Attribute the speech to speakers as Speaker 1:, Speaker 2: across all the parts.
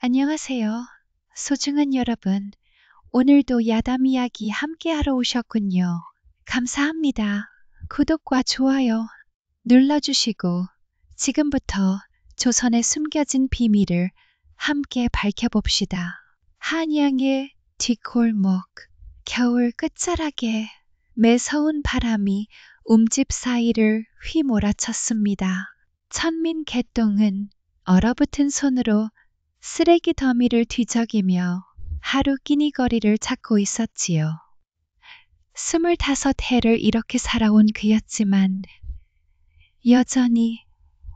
Speaker 1: 안녕하세요. 소중한 여러분, 오늘도 야담 이야기 함께하러 오셨군요. 감사합니다. 구독과 좋아요 눌러주시고 지금부터 조선의 숨겨진 비밀을 함께 밝혀봅시다. 한양의 뒷골목, 겨울 끝자락에 매서운 바람이 움집 사이를 휘몰아쳤습니다. 천민 개똥은 얼어붙은 손으로 쓰레기 더미를 뒤적이며 하루 끼니거리를 찾고 있었지요. 25해를 이렇게 살아온 그였지만 여전히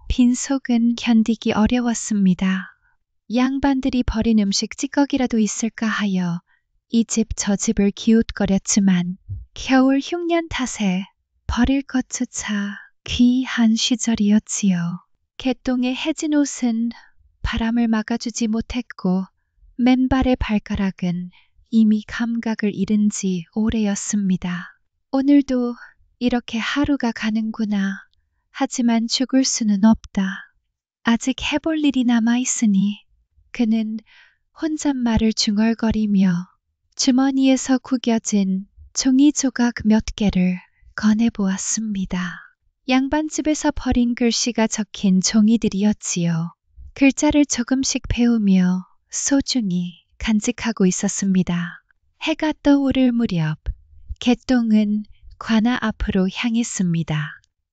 Speaker 1: 빈속은 견디기 어려웠습니다. 양반들이 버린 음식 찌꺼기라도 있을까 하여 이 집 저 집을 기웃거렸지만 겨울 흉년 탓에 버릴 것조차 귀한 시절이었지요. 개똥의 해진 옷은 바람을 막아주지 못했고 맨발의 발가락은 이미 감각을 잃은 지 오래였습니다. 오늘도 이렇게 하루가 가는구나. 하지만 죽을 수는 없다. 아직 해볼 일이 남아있으니 그는 혼잣말을 중얼거리며 주머니에서 구겨진 종이 조각 몇 개를 꺼내보았습니다. 양반집에서 버린 글씨가 적힌 종이들이었지요. 글자를 조금씩 배우며 소중히 간직하고 있었습니다. 해가 떠오를 무렵 개똥은 관아 앞으로 향했습니다.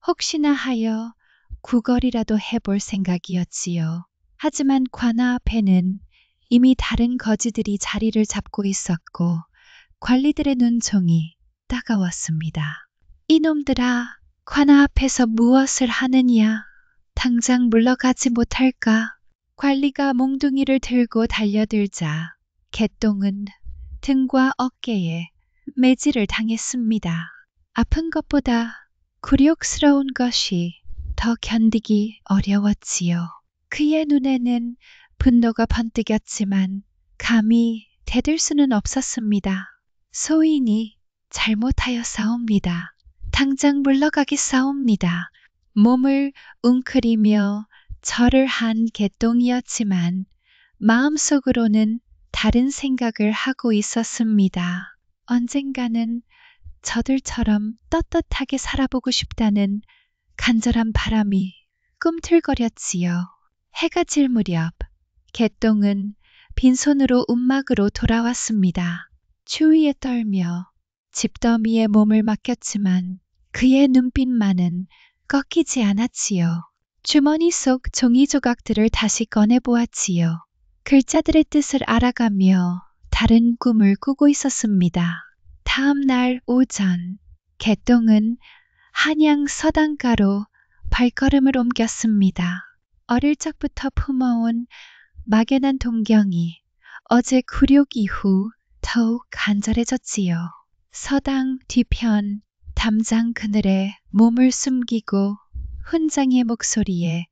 Speaker 1: 혹시나 하여 구걸이라도 해볼 생각이었지요. 하지만 관아 앞에는 이미 다른 거지들이 자리를 잡고 있었고 관리들의 눈총이 따가웠습니다. 이놈들아, 관아 앞에서 무엇을 하느냐? 당장 물러가지 못할까? 관리가 몽둥이를 들고 달려들자 개똥은 등과 어깨에 매질을 당했습니다. 아픈 것보다 굴욕스러운 것이 더 견디기 어려웠지요. 그의 눈에는 분노가 번뜩였지만 감히 대들 수는 없었습니다. 소인이 잘못하였사옵니다. 당장 물러가겠사옵니다. 몸을 웅크리며 절을 한 개똥이었지만 마음속으로는 다른 생각을 하고 있었습니다. 언젠가는 저들처럼 떳떳하게 살아보고 싶다는 간절한 바람이 꿈틀거렸지요. 해가 질 무렵 개똥은 빈손으로 움막으로 돌아왔습니다. 추위에 떨며 집더미에 몸을 맡겼지만 그의 눈빛만은 꺾이지 않았지요. 주머니 속 종이 조각들을 다시 꺼내보았지요. 글자들의 뜻을 알아가며 다른 꿈을 꾸고 있었습니다. 다음 날 오전, 개똥은 한양 서당가로 발걸음을 옮겼습니다. 어릴 적부터 품어온 막연한 동경이 어제 굴욕 이후 더욱 간절해졌지요. 서당 뒤편 담장 그늘에 몸을 숨기고 훈장의 목소리에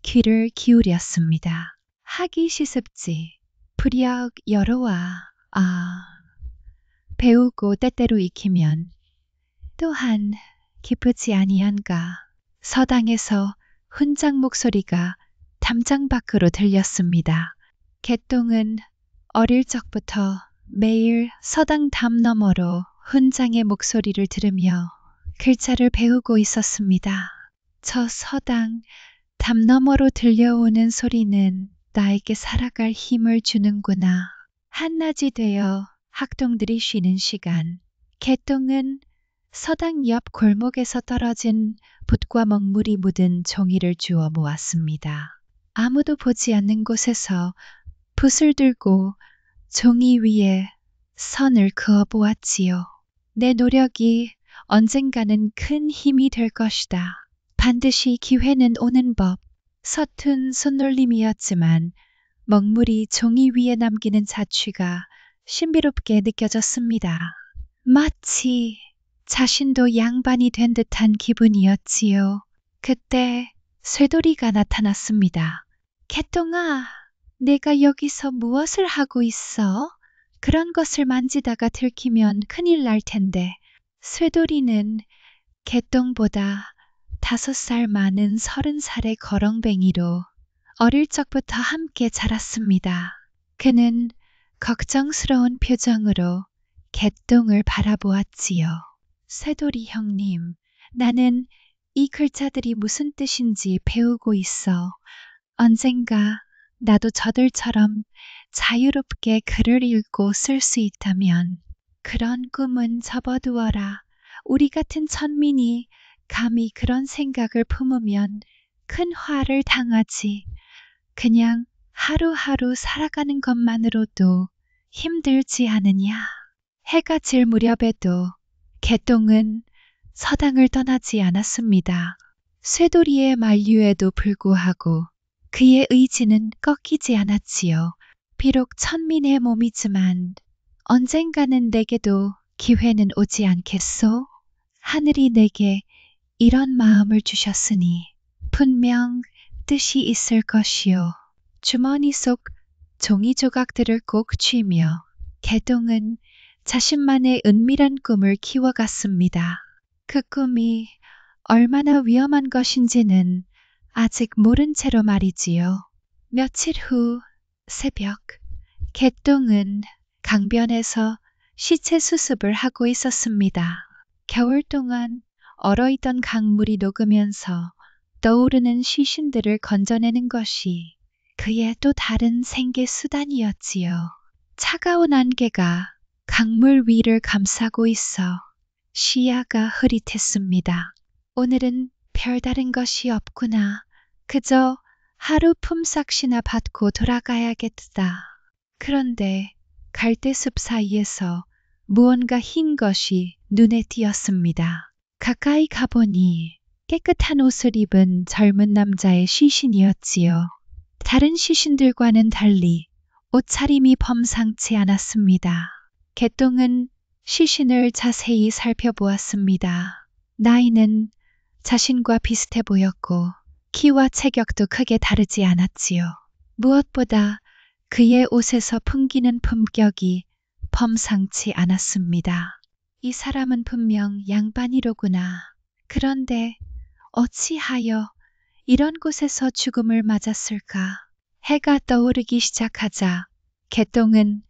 Speaker 1: 귀를 기울였습니다. 학이 시습지, 불역 여로와 배우고 때때로 익히면 또한 기쁘지 아니한가. 서당에서 훈장 목소리가 담장 밖으로 들렸습니다. 개똥은 어릴 적부터 매일 서당 담 너머로 훈장의 목소리를 들으며 글자를 배우고 있었습니다. 저 서당 담 너머로 들려오는 소리는 나에게 살아갈 힘을 주는구나. 한낮이 되어 학동들이 쉬는 시간, 개똥은 서당 옆 골목에서 떨어진 붓과 먹물이 묻은 종이를 주워 모았습니다. 아무도 보지 않는 곳에서 붓을 들고 종이 위에 선을 그어 보았지요. 내 노력이 언젠가는 큰 힘이 될 것이다. 반드시 기회는 오는 법. 서툰 손놀림이었지만 먹물이 종이 위에 남기는 자취가 신비롭게 느껴졌습니다. 마치 자신도 양반이 된 듯한 기분이었지요. 그때 쇠돌이가 나타났습니다. 개똥아, 내가 여기서 무엇을 하고 있어? 그런 것을 만지다가 들키면 큰일 날 텐데. 쇠돌이는 개똥보다 5살 많은 30살의 거렁뱅이로 어릴 적부터 함께 자랐습니다. 그는 걱정스러운 표정으로 개똥을 바라보았지요. 쇠돌이 형님, 나는 이 글자들이 무슨 뜻인지 배우고 있어. 언젠가 나도 저들처럼 자유롭게 글을 읽고 쓸 수 있다면 그런 꿈은 접어두어라. 우리 같은 천민이 감히 그런 생각을 품으면 큰 화를 당하지. 그냥 하루하루 살아가는 것만으로도 힘들지 않으냐. 해가 질 무렵에도 개똥은 서당을 떠나지 않았습니다. 쇠돌이의 만류에도 불구하고 그의 의지는 꺾이지 않았지요. 비록 천민의 몸이지만 언젠가는 내게도 기회는 오지 않겠소? 하늘이 내게 이런 마음을 주셨으니 분명 뜻이 있을 것이요. 주머니 속 종이 조각들을 꼭 쥐며 개똥은 자신만의 은밀한 꿈을 키워갔습니다. 그 꿈이 얼마나 위험한 것인지는 아직 모른 채로 말이지요. 며칠 후 새벽, 개똥은 강변에서 시체 수습을 하고 있었습니다. 겨울 동안 얼어있던 강물이 녹으면서 떠오르는 시신들을 건져내는 것이 그의 또 다른 생계 수단이었지요. 차가운 안개가 강물 위를 감싸고 있어 시야가 흐릿했습니다. 오늘은 별다른 것이 없구나. 그저 하루 품삯이나 받고 돌아가야겠다. 그런데 갈대숲 사이에서 무언가 흰 것이 눈에 띄었습니다. 가까이 가보니 깨끗한 옷을 입은 젊은 남자의 시신이었지요. 다른 시신들과는 달리 옷차림이 범상치 않았습니다. 개똥은 시신을 자세히 살펴보았습니다. 나이는 자신과 비슷해 보였고 키와 체격도 크게 다르지 않았지요. 무엇보다 그의 옷에서 풍기는 품격이 범상치 않았습니다. 이 사람은 분명 양반이로구나. 그런데 어찌하여 이런 곳에서 죽음을 맞았을까? 해가 떠오르기 시작하자 개똥은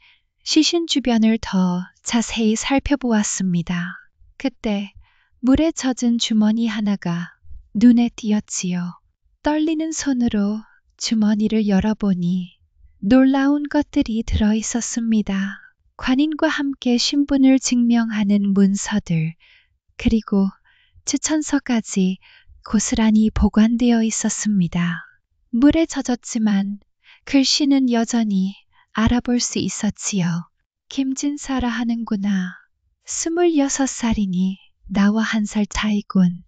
Speaker 1: 시신 주변을 더 자세히 살펴보았습니다. 그때 물에 젖은 주머니 하나가 눈에 띄었지요. 떨리는 손으로 주머니를 열어보니 놀라운 것들이 들어 있었습니다. 관인과 함께 신분을 증명하는 문서들, 그리고 추천서까지 고스란히 보관되어 있었습니다. 물에 젖었지만 글씨는 여전히 알아볼 수 있었지요. 김진사라 하는구나. 26살이니 나와 1살 차이군.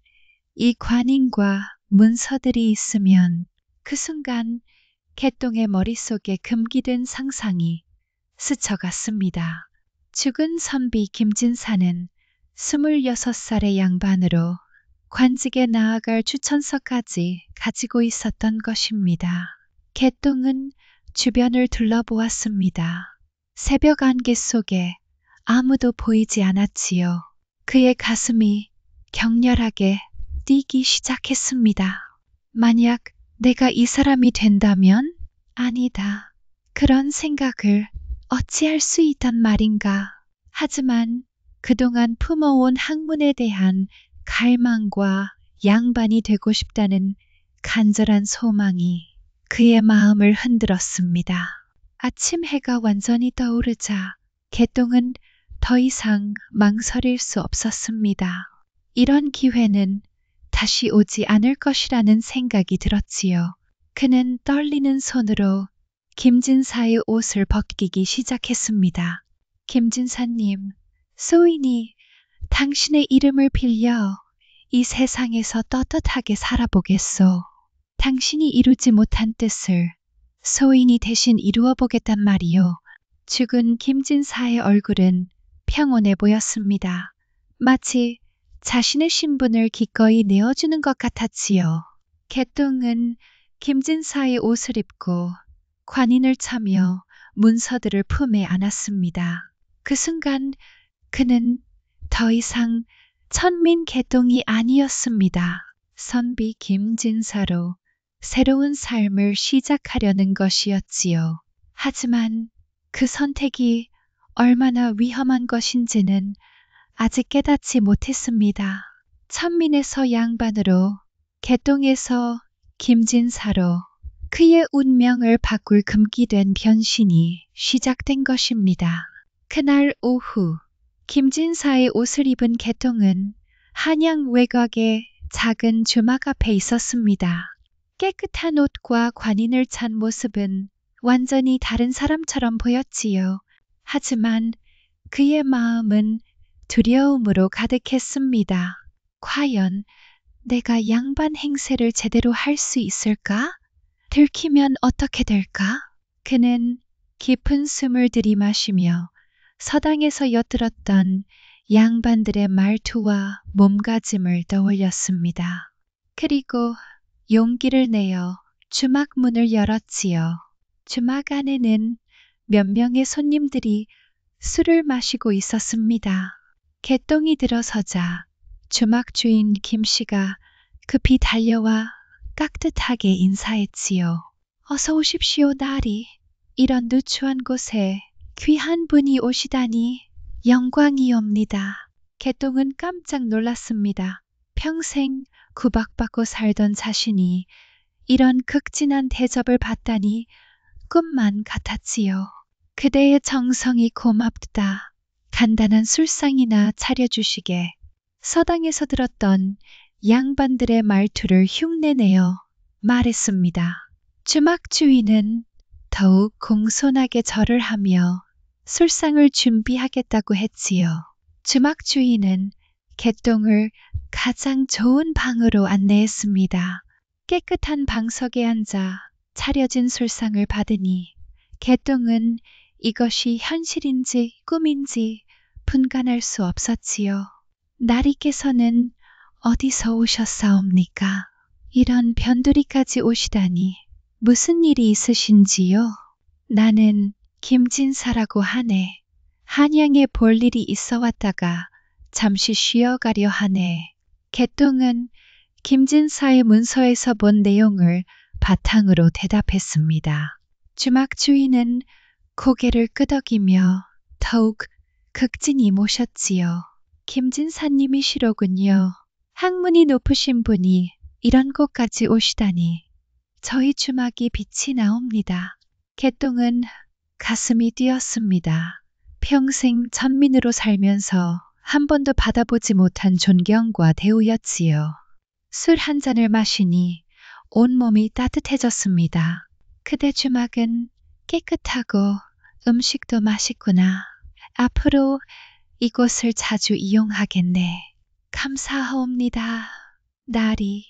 Speaker 1: 이 관인과 문서들이 있으면 그 순간 개똥의 머릿속에 금기된 상상이 스쳐갔습니다. 죽은 선비 김진사는 26살의 양반으로 관직에 나아갈 추천서까지 가지고 있었던 것입니다. 개똥은 주변을 둘러보았습니다. 새벽 안개 속에 아무도 보이지 않았지요. 그의 가슴이 격렬하게 뛰기 시작했습니다. 만약 내가 이 사람이 된다면? 아니다. 그런 생각을 어찌할 수 있단 말인가. 하지만 그동안 품어온 학문에 대한 갈망과 양반이 되고 싶다는 간절한 소망이 그의 마음을 흔들었습니다. 아침 해가 완전히 떠오르자 개똥은 더 이상 망설일 수 없었습니다. 이런 기회는 다시 오지 않을 것이라는 생각이 들었지요. 그는 떨리는 손으로 김진사의 옷을 벗기기 시작했습니다. 김진사님, 소인이 당신의 이름을 빌려 이 세상에서 떳떳하게 살아보겠소. 당신이 이루지 못한 뜻을 소인이 대신 이루어 보겠단 말이요. 죽은 김진사의 얼굴은 평온해 보였습니다. 마치 자신의 신분을 기꺼이 내어주는 것 같았지요. 개똥은 김진사의 옷을 입고 관인을 차며 문서들을 품에 안았습니다. 그 순간 그는 더 이상 천민 개똥이 아니었습니다. 선비 김진사로 새로운 삶을 시작하려는 것이었지요. 하지만 그 선택이 얼마나 위험한 것인지는 아직 깨닫지 못했습니다. 천민에서 양반으로, 개똥에서 김진사로 그의 운명을 바꿀 금기된 변신이 시작된 것입니다. 그날 오후 김진사의 옷을 입은 개똥은 한양 외곽의 작은 주막 앞에 있었습니다. 깨끗한 옷과 관인을 찬 모습은 완전히 다른 사람처럼 보였지요. 하지만 그의 마음은 두려움으로 가득했습니다. 과연 내가 양반 행세를 제대로 할 수 있을까? 들키면 어떻게 될까? 그는 깊은 숨을 들이마시며 서당에서 엿들었던 양반들의 말투와 몸가짐을 떠올렸습니다. 그리고 용기를 내어 주막 문을 열었지요. 주막 안에는 몇 명의 손님들이 술을 마시고 있었습니다. 개똥이 들어서자 주막 주인 김씨가 급히 달려와 깍듯하게 인사했지요. 어서 오십시오, 나리. 이런 누추한 곳에 귀한 분이 오시다니 영광이옵니다. 개똥은 깜짝 놀랐습니다. 평생 구박받고 살던 자신이 이런 극진한 대접을 받다니 꿈만 같았지요. 그대의 정성이 고맙다. 간단한 술상이나 차려주시게. 서당에서 들었던 양반들의 말투를 흉내내어 말했습니다. 주막 주인은 더욱 공손하게 절을 하며 술상을 준비하겠다고 했지요. 주막 주인은 개똥을 가장 좋은 방으로 안내했습니다. 깨끗한 방석에 앉아 차려진 술상을 받으니 개똥은 이것이 현실인지 꿈인지 분간할 수 없었지요. 나리께서는 어디서 오셨사옵니까? 이런 변두리까지 오시다니 무슨 일이 있으신지요? 나는 김진사라고 하네. 한양에 볼 일이 있어 왔다가 잠시 쉬어가려 하네. 개똥은 김진사의 문서에서 본 내용을 바탕으로 대답했습니다. 주막 주인은 고개를 끄덕이며 더욱 극진히 모셨지요. 김진사님이시로군요. 학문이 높으신 분이 이런 곳까지 오시다니 저희 주막이 빛이 나옵니다. 개똥은 가슴이 뛰었습니다. 평생 천민으로 살면서 한 번도 받아보지 못한 존경과 대우였지요. 술 한 잔을 마시니 온몸이 따뜻해졌습니다. 그대 주막은 깨끗하고 음식도 맛있구나. 앞으로 이곳을 자주 이용하겠네. 감사하옵니다. 나리,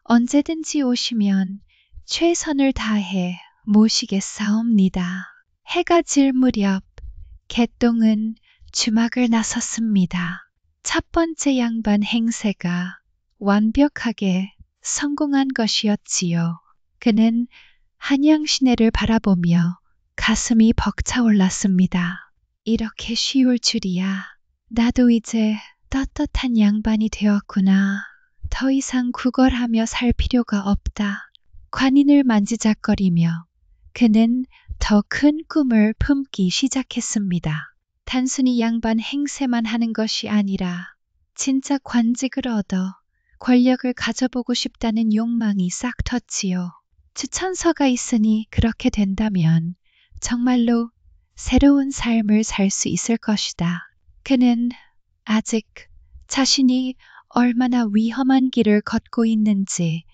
Speaker 1: 언제든지 오시면 최선을 다해 모시겠사옵니다. 해가 질 무렵 개똥은 주막을 나섰습니다. 첫 번째 양반 행세가 완벽하게 성공한 것이었지요. 그는 한양 시내를 바라보며 가슴이 벅차올랐습니다. 이렇게 쉬울 줄이야. 나도 이제 떳떳한 양반이 되었구나. 더 이상 구걸하며 살 필요가 없다. 관인을 만지작거리며 그는 더 큰 꿈을 품기 시작했습니다. 단순히 양반 행세만 하는 것이 아니라 진짜 관직을 얻어 권력을 가져보고 싶다는 욕망이 싹 텄지요. 추천서가 있으니 그렇게 된다면 정말로 새로운 삶을 살 수 있을 것이다. 그는 아직 자신이 얼마나 위험한 길을 걷고 있는지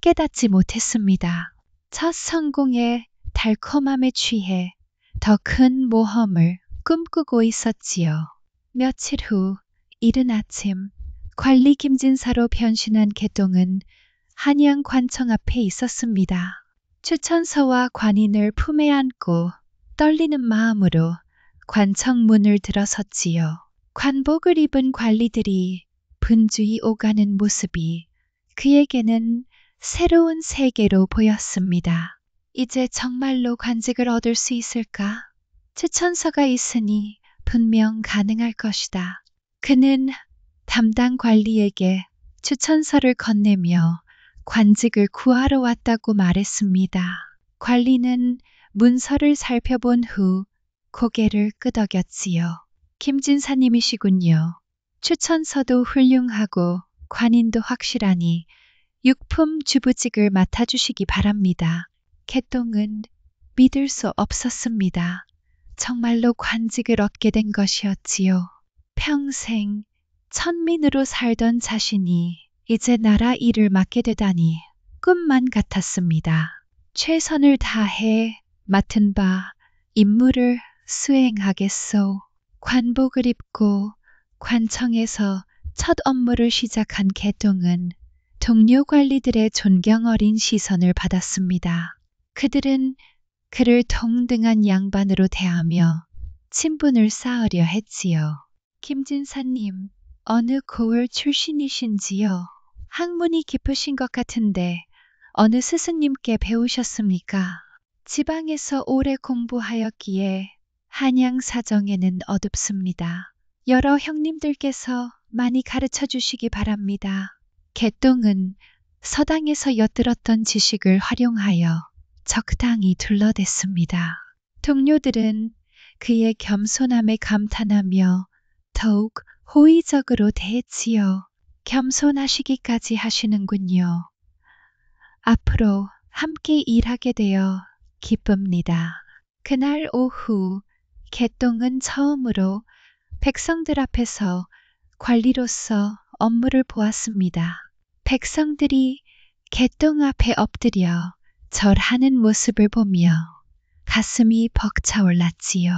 Speaker 1: 깨닫지 못했습니다. 첫 성공의 달콤함에 취해 더 큰 모험을 꿈꾸고 있었지요. 며칠 후 이른 아침 관리 김진사로 변신한 개똥은 한양 관청 앞에 있었습니다. 추천서와 관인을 품에 안고 떨리는 마음으로 관청 문을 들어섰지요. 관복을 입은 관리들이 분주히 오가는 모습이 그에게는 새로운 세계로 보였습니다. 이제 정말로 관직을 얻을 수 있을까? 추천서가 있으니 분명 가능할 것이다. 그는 담당 관리에게 추천서를 건네며 관직을 구하러 왔다고 말했습니다. 관리는 문서를 살펴본 후 고개를 끄덕였지요. 김진사님이시군요. 추천서도 훌륭하고 관인도 확실하니 육품 주부직을 맡아주시기 바랍니다. 개똥은 믿을 수 없었습니다. 정말로 관직을 얻게 된 것이었지요. 평생 천민으로 살던 자신이 이제 나라 일을 맡게 되다니 꿈만 같았습니다. 최선을 다해 맡은 바 임무를 수행하겠소. 관복을 입고 관청에서 첫 업무를 시작한 개똥은 동료 관리들의 존경 어린 시선을 받았습니다. 그들은 그를 동등한 양반으로 대하며 친분을 쌓으려 했지요. 김진사님, 어느 고을 출신이신지요? 학문이 깊으신 것 같은데 어느 스승님께 배우셨습니까? 지방에서 오래 공부하였기에 한양 사정에는 어둡습니다. 여러 형님들께서 많이 가르쳐 주시기 바랍니다. 개똥은 서당에서 엿들었던 지식을 활용하여 적당히 둘러댔습니다. 동료들은 그의 겸손함에 감탄하며 더욱 호의적으로 대했지요. 겸손하시기까지 하시는군요. 앞으로 함께 일하게 되어 기쁩니다. 그날 오후 개똥은 처음으로 백성들 앞에서 관리로서 업무를 보았습니다. 백성들이 개똥 앞에 엎드려 절하는 모습을 보며 가슴이 벅차올랐지요.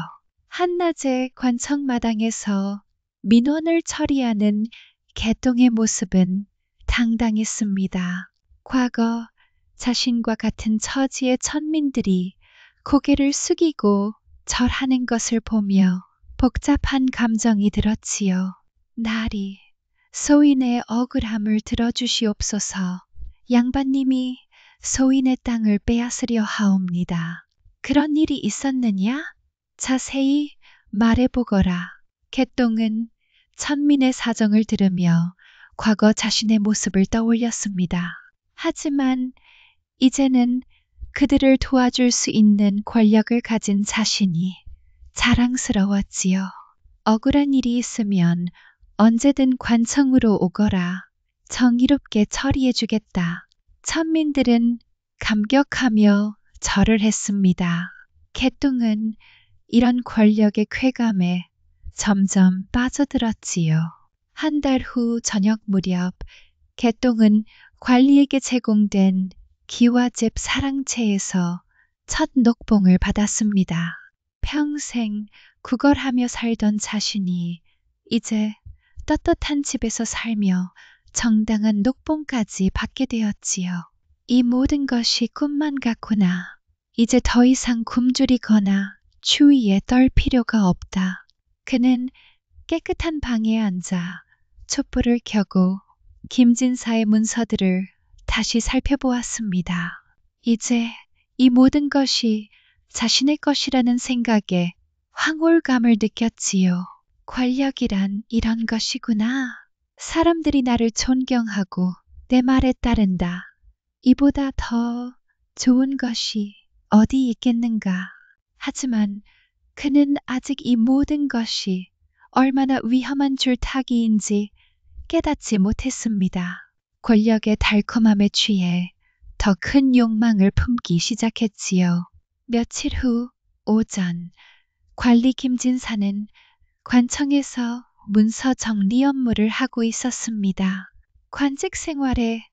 Speaker 1: 한낮에 관청마당에서 민원을 처리하는 개똥의 모습은 당당했습니다. 과거 자신과 같은 처지의 천민들이 고개를 숙이고 절하는 것을 보며 복잡한 감정이 들었지요. 나리, 소인의 억울함을 들어주시옵소서. 양반님이 소인의 땅을 빼앗으려 하옵니다. 그런 일이 있었느냐? 자세히 말해보거라. 개똥은 천민의 사정을 들으며 과거 자신의 모습을 떠올렸습니다. 하지만 이제는 그들을 도와줄 수 있는 권력을 가진 자신이 자랑스러웠지요. 억울한 일이 있으면 언제든 관청으로 오거라. 정의롭게 처리해주겠다. 천민들은 감격하며 절을 했습니다. 개똥은 이런 권력의 쾌감에 점점 빠져들었지요. 한 달 후 저녁 무렵 개똥은 관리에게 제공된 기와집 사랑채에서 첫 녹봉을 받았습니다. 평생 구걸하며 살던 자신이 이제 떳떳한 집에서 살며 정당한 녹봉까지 받게 되었지요. 이 모든 것이 꿈만 같구나. 이제 더 이상 굶주리거나 추위에 떨 필요가 없다. 그는 깨끗한 방에 앉아 촛불을 켜고 김진사의 문서들을 다시 살펴보았습니다. 이제 이 모든 것이 자신의 것이라는 생각에 황홀감을 느꼈지요. 권력이란 이런 것이구나. 사람들이 나를 존경하고 내 말에 따른다. 이보다 더 좋은 것이 어디 있겠는가. 하지만 그는 아직 이 모든 것이 얼마나 위험한 줄타기인지 깨닫지 못했습니다. 권력의 달콤함에 취해 더 큰 욕망을 품기 시작했지요. 며칠 후 오전, 관리 김진사는 관청에서 문서 정리 업무를 하고 있었습니다. 관직 생활에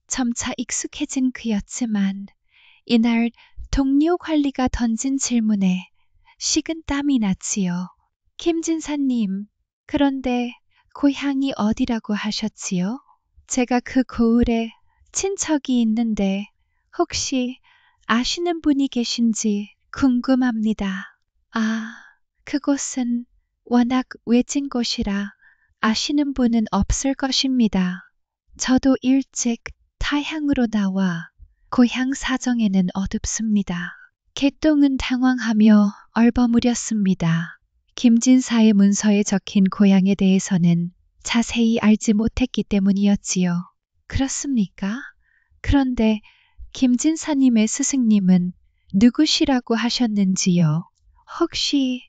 Speaker 1: 점차 익숙해진 그였지만 이날 동료 관리가 던진 질문에 식은 땀이 났지요. 김진사님, 그런데 고향이 어디라고 하셨지요? 제가 그 고을에 친척이 있는데 혹시 아시는 분이 계신지 궁금합니다. 아, 그곳은 워낙 외진 곳이라 아시는 분은 없을 것입니다. 저도 일찍 타향으로 나와 고향 사정에는 어둡습니다. 개똥은 당황하며 얼버무렸습니다. 김진사의 문서에 적힌 고향에 대해서는 자세히 알지 못했기 때문이었지요. 그렇습니까? 그런데 김진사님의 스승님은 누구시라고 하셨는지요? 혹시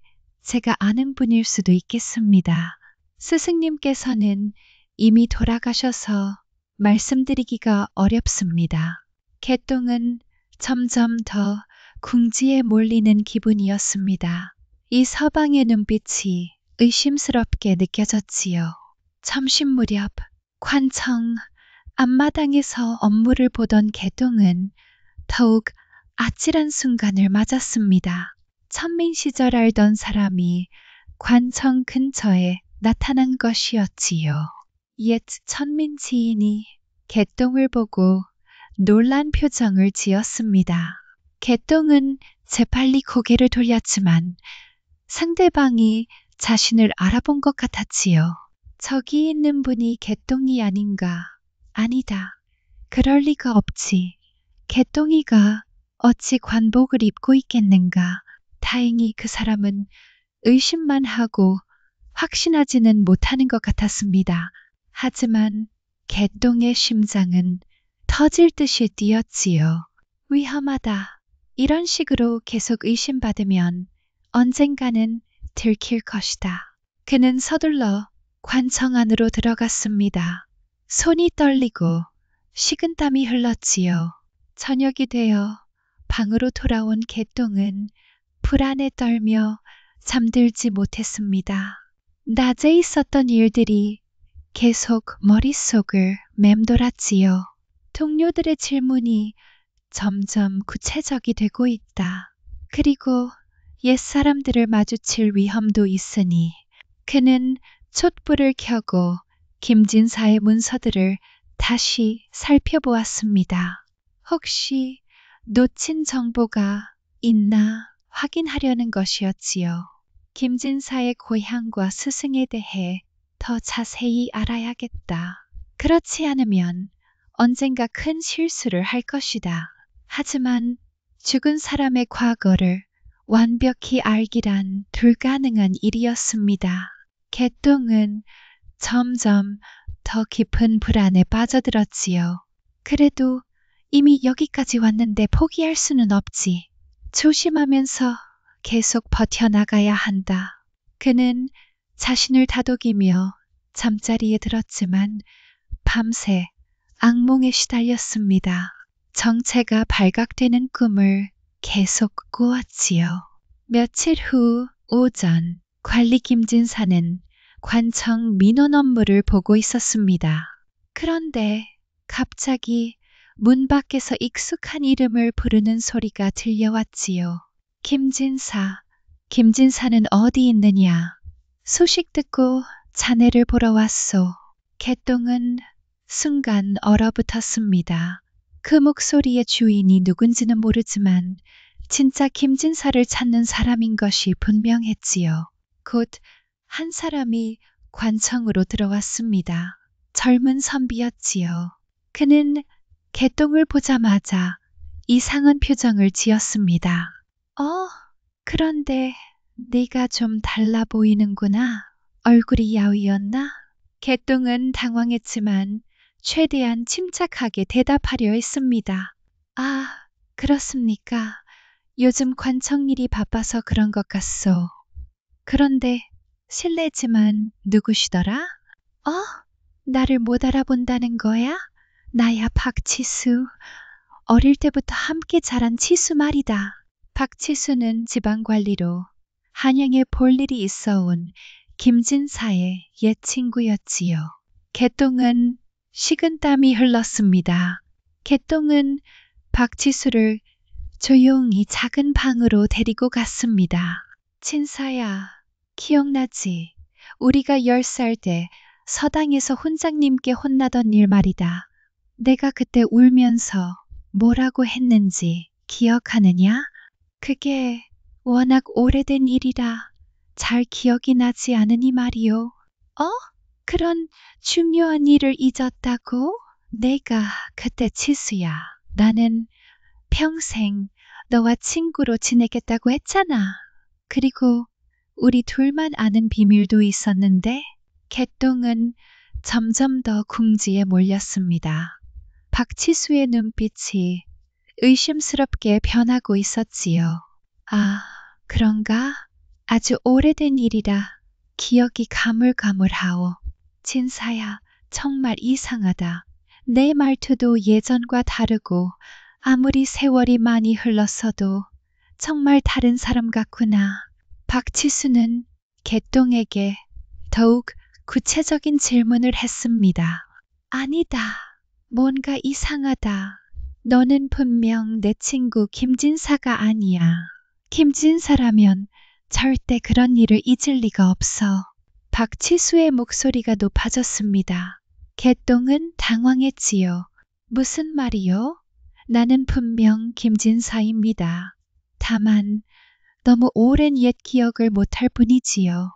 Speaker 1: 제가 아는 분일 수도 있겠습니다. 스승님께서는 이미 돌아가셔서 말씀드리기가 어렵습니다. 개똥은 점점 더 궁지에 몰리는 기분이었습니다. 이 서방의 눈빛이 의심스럽게 느껴졌지요. 점심 무렵 관청 앞마당에서 업무를 보던 개똥은 더욱 아찔한 순간을 맞았습니다. 천민 시절 알던 사람이 관청 근처에 나타난 것이었지요. 옛 천민 지인이 개똥을 보고 놀란 표정을 지었습니다. 개똥은 재빨리 고개를 돌렸지만 상대방이 자신을 알아본 것 같았지요. 저기 있는 분이 개똥이 아닌가? 아니다. 그럴 리가 없지. 개똥이가 어찌 관복을 입고 있겠는가? 다행히 그 사람은 의심만 하고 확신하지는 못하는 것 같았습니다. 하지만 개똥의 심장은 터질 듯이 뛰었지요. 위험하다. 이런 식으로 계속 의심받으면 언젠가는 들킬 것이다. 그는 서둘러 관청 안으로 들어갔습니다. 손이 떨리고 식은땀이 흘렀지요. 저녁이 되어 방으로 돌아온 개똥은 불안에 떨며 잠들지 못했습니다. 낮에 있었던 일들이 계속 머릿속을 맴돌았지요. 동료들의 질문이 점점 구체적이 되고 있다. 그리고 옛사람들을 마주칠 위험도 있으니 그는 촛불을 켜고 김진사의 문서들을 다시 살펴보았습니다. 혹시 놓친 정보가 있나 확인하려는 것이었지요. 김진사의 고향과 스승에 대해 더 자세히 알아야겠다. 그렇지 않으면 언젠가 큰 실수를 할 것이다. 하지만 죽은 사람의 과거를 완벽히 알기란 불가능한 일이었습니다. 개똥은 점점 더 깊은 불안에 빠져들었지요. 그래도 이미 여기까지 왔는데 포기할 수는 없지. 조심하면서 계속 버텨나가야 한다. 그는 자신을 다독이며 잠자리에 들었지만 밤새 악몽에 시달렸습니다. 정체가 발각되는 꿈을 계속 꾸었지요. 며칠 후 오전 관리 김진사는 관청 민원 업무를 보고 있었습니다. 그런데 갑자기 문 밖에서 익숙한 이름을 부르는 소리가 들려왔지요. 김진사, 김진사는 어디 있느냐? 소식 듣고 자네를 보러 왔소. 개똥은 순간 얼어붙었습니다. 그 목소리의 주인이 누군지는 모르지만 진짜 김진사를 찾는 사람인 것이 분명했지요. 곧 한 사람이 관청으로 들어왔습니다. 젊은 선비였지요. 그는 개똥을 보자마자 이상한 표정을 지었습니다. 그런데 네가 좀 달라 보이는구나. 얼굴이 야위었나? 개똥은 당황했지만 최대한 침착하게 대답하려 했습니다. 아, 그렇습니까? 요즘 관청 일이 바빠서 그런 것 같소. 그런데 실례지만 누구시더라? 나를 못 알아본다는 거야? 나야 박치수. 어릴 때부터 함께 자란 치수 말이다. 박치수는 지방관리로 한양에 볼 일이 있어온 김진사의 옛 친구였지요. 개똥은 식은땀이 흘렀습니다. 개똥은 박치수를 조용히 작은 방으로 데리고 갔습니다. 진사야, 기억나지? 우리가 10살 때 서당에서 훈장님께 혼나던 일 말이다. 내가 그때 울면서 뭐라고 했는지 기억하느냐? 그게 워낙 오래된 일이라 잘 기억이 나지 않으니 말이오. 그런 중요한 일을 잊었다고? 내가 그때 치수야. 나는 평생 너와 친구로 지내겠다고 했잖아. 그리고 우리 둘만 아는 비밀도 있었는데 개똥은 점점 더 궁지에 몰렸습니다. 박치수의 눈빛이 의심스럽게 변하고 있었지요. 아, 그런가? 아주 오래된 일이라 기억이 가물가물하오. 진사야, 정말 이상하다. 내 말투도 예전과 다르고 아무리 세월이 많이 흘렀어도 정말 다른 사람 같구나. 박치수는 개똥에게 더욱 구체적인 질문을 했습니다. 아니다. 뭔가 이상하다. 너는 분명 내 친구 김진사가 아니야. 김진사라면 절대 그런 일을 잊을 리가 없어. 박치수의 목소리가 높아졌습니다. 개똥은 당황했지요. 무슨 말이요? 나는 분명 김진사입니다. 다만 너무 오랜 옛 기억을 못할 뿐이지요.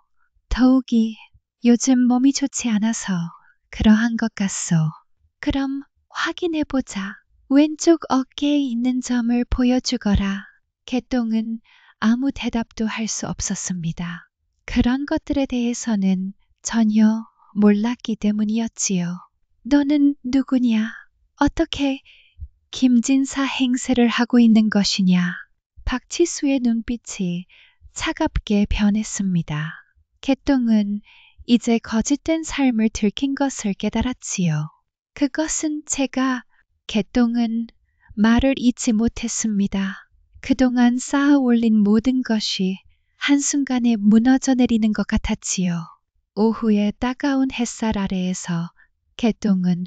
Speaker 1: 더욱이 요즘 몸이 좋지 않아서 그러한 것 같소. 그럼 확인해보자. 왼쪽 어깨에 있는 점을 보여주거라. 개똥은 아무 대답도 할 수 없었습니다. 그런 것들에 대해서는 전혀 몰랐기 때문이었지요. 너는 누구냐? 어떻게 김진사 행세를 하고 있는 것이냐? 박치수의 눈빛이 차갑게 변했습니다. 개똥은 이제 거짓된 삶을 들킨 것을 깨달았지요. 그것은 제가 개똥은 말을 잇지 못했습니다. 그동안 쌓아 올린 모든 것이 한순간에 무너져 내리는 것 같았지요. 오후의 따가운 햇살 아래에서 개똥은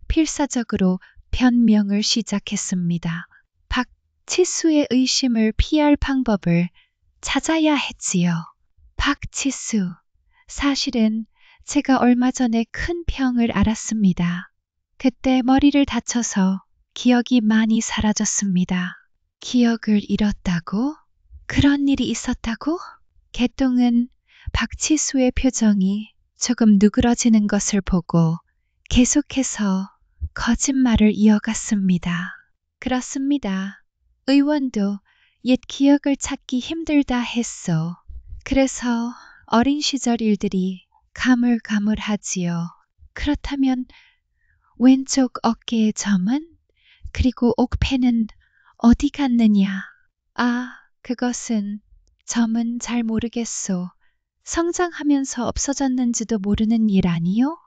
Speaker 1: 필사적으로 변명을 시작했습니다. 박치수의 의심을 피할 방법을 찾아야 했지요. 박치수, 사실은 제가 얼마 전에 큰 병을 앓았습니다. 그때 머리를 다쳐서 기억이 많이 사라졌습니다. 기억을 잃었다고? 그런 일이 있었다고? 개똥은 박치수의 표정이 조금 누그러지는 것을 보고 계속해서 거짓말을 이어갔습니다. 그렇습니다. 의원도 옛 기억을 찾기 힘들다 했소. 그래서 어린 시절 일들이 가물가물하지요. 그렇다면 왼쪽 어깨의 점은? 그리고 옥패는 어디 갔느냐? 아, 그것은 점은 잘 모르겠소. 성장하면서 없어졌는지도 모르는 일 아니요?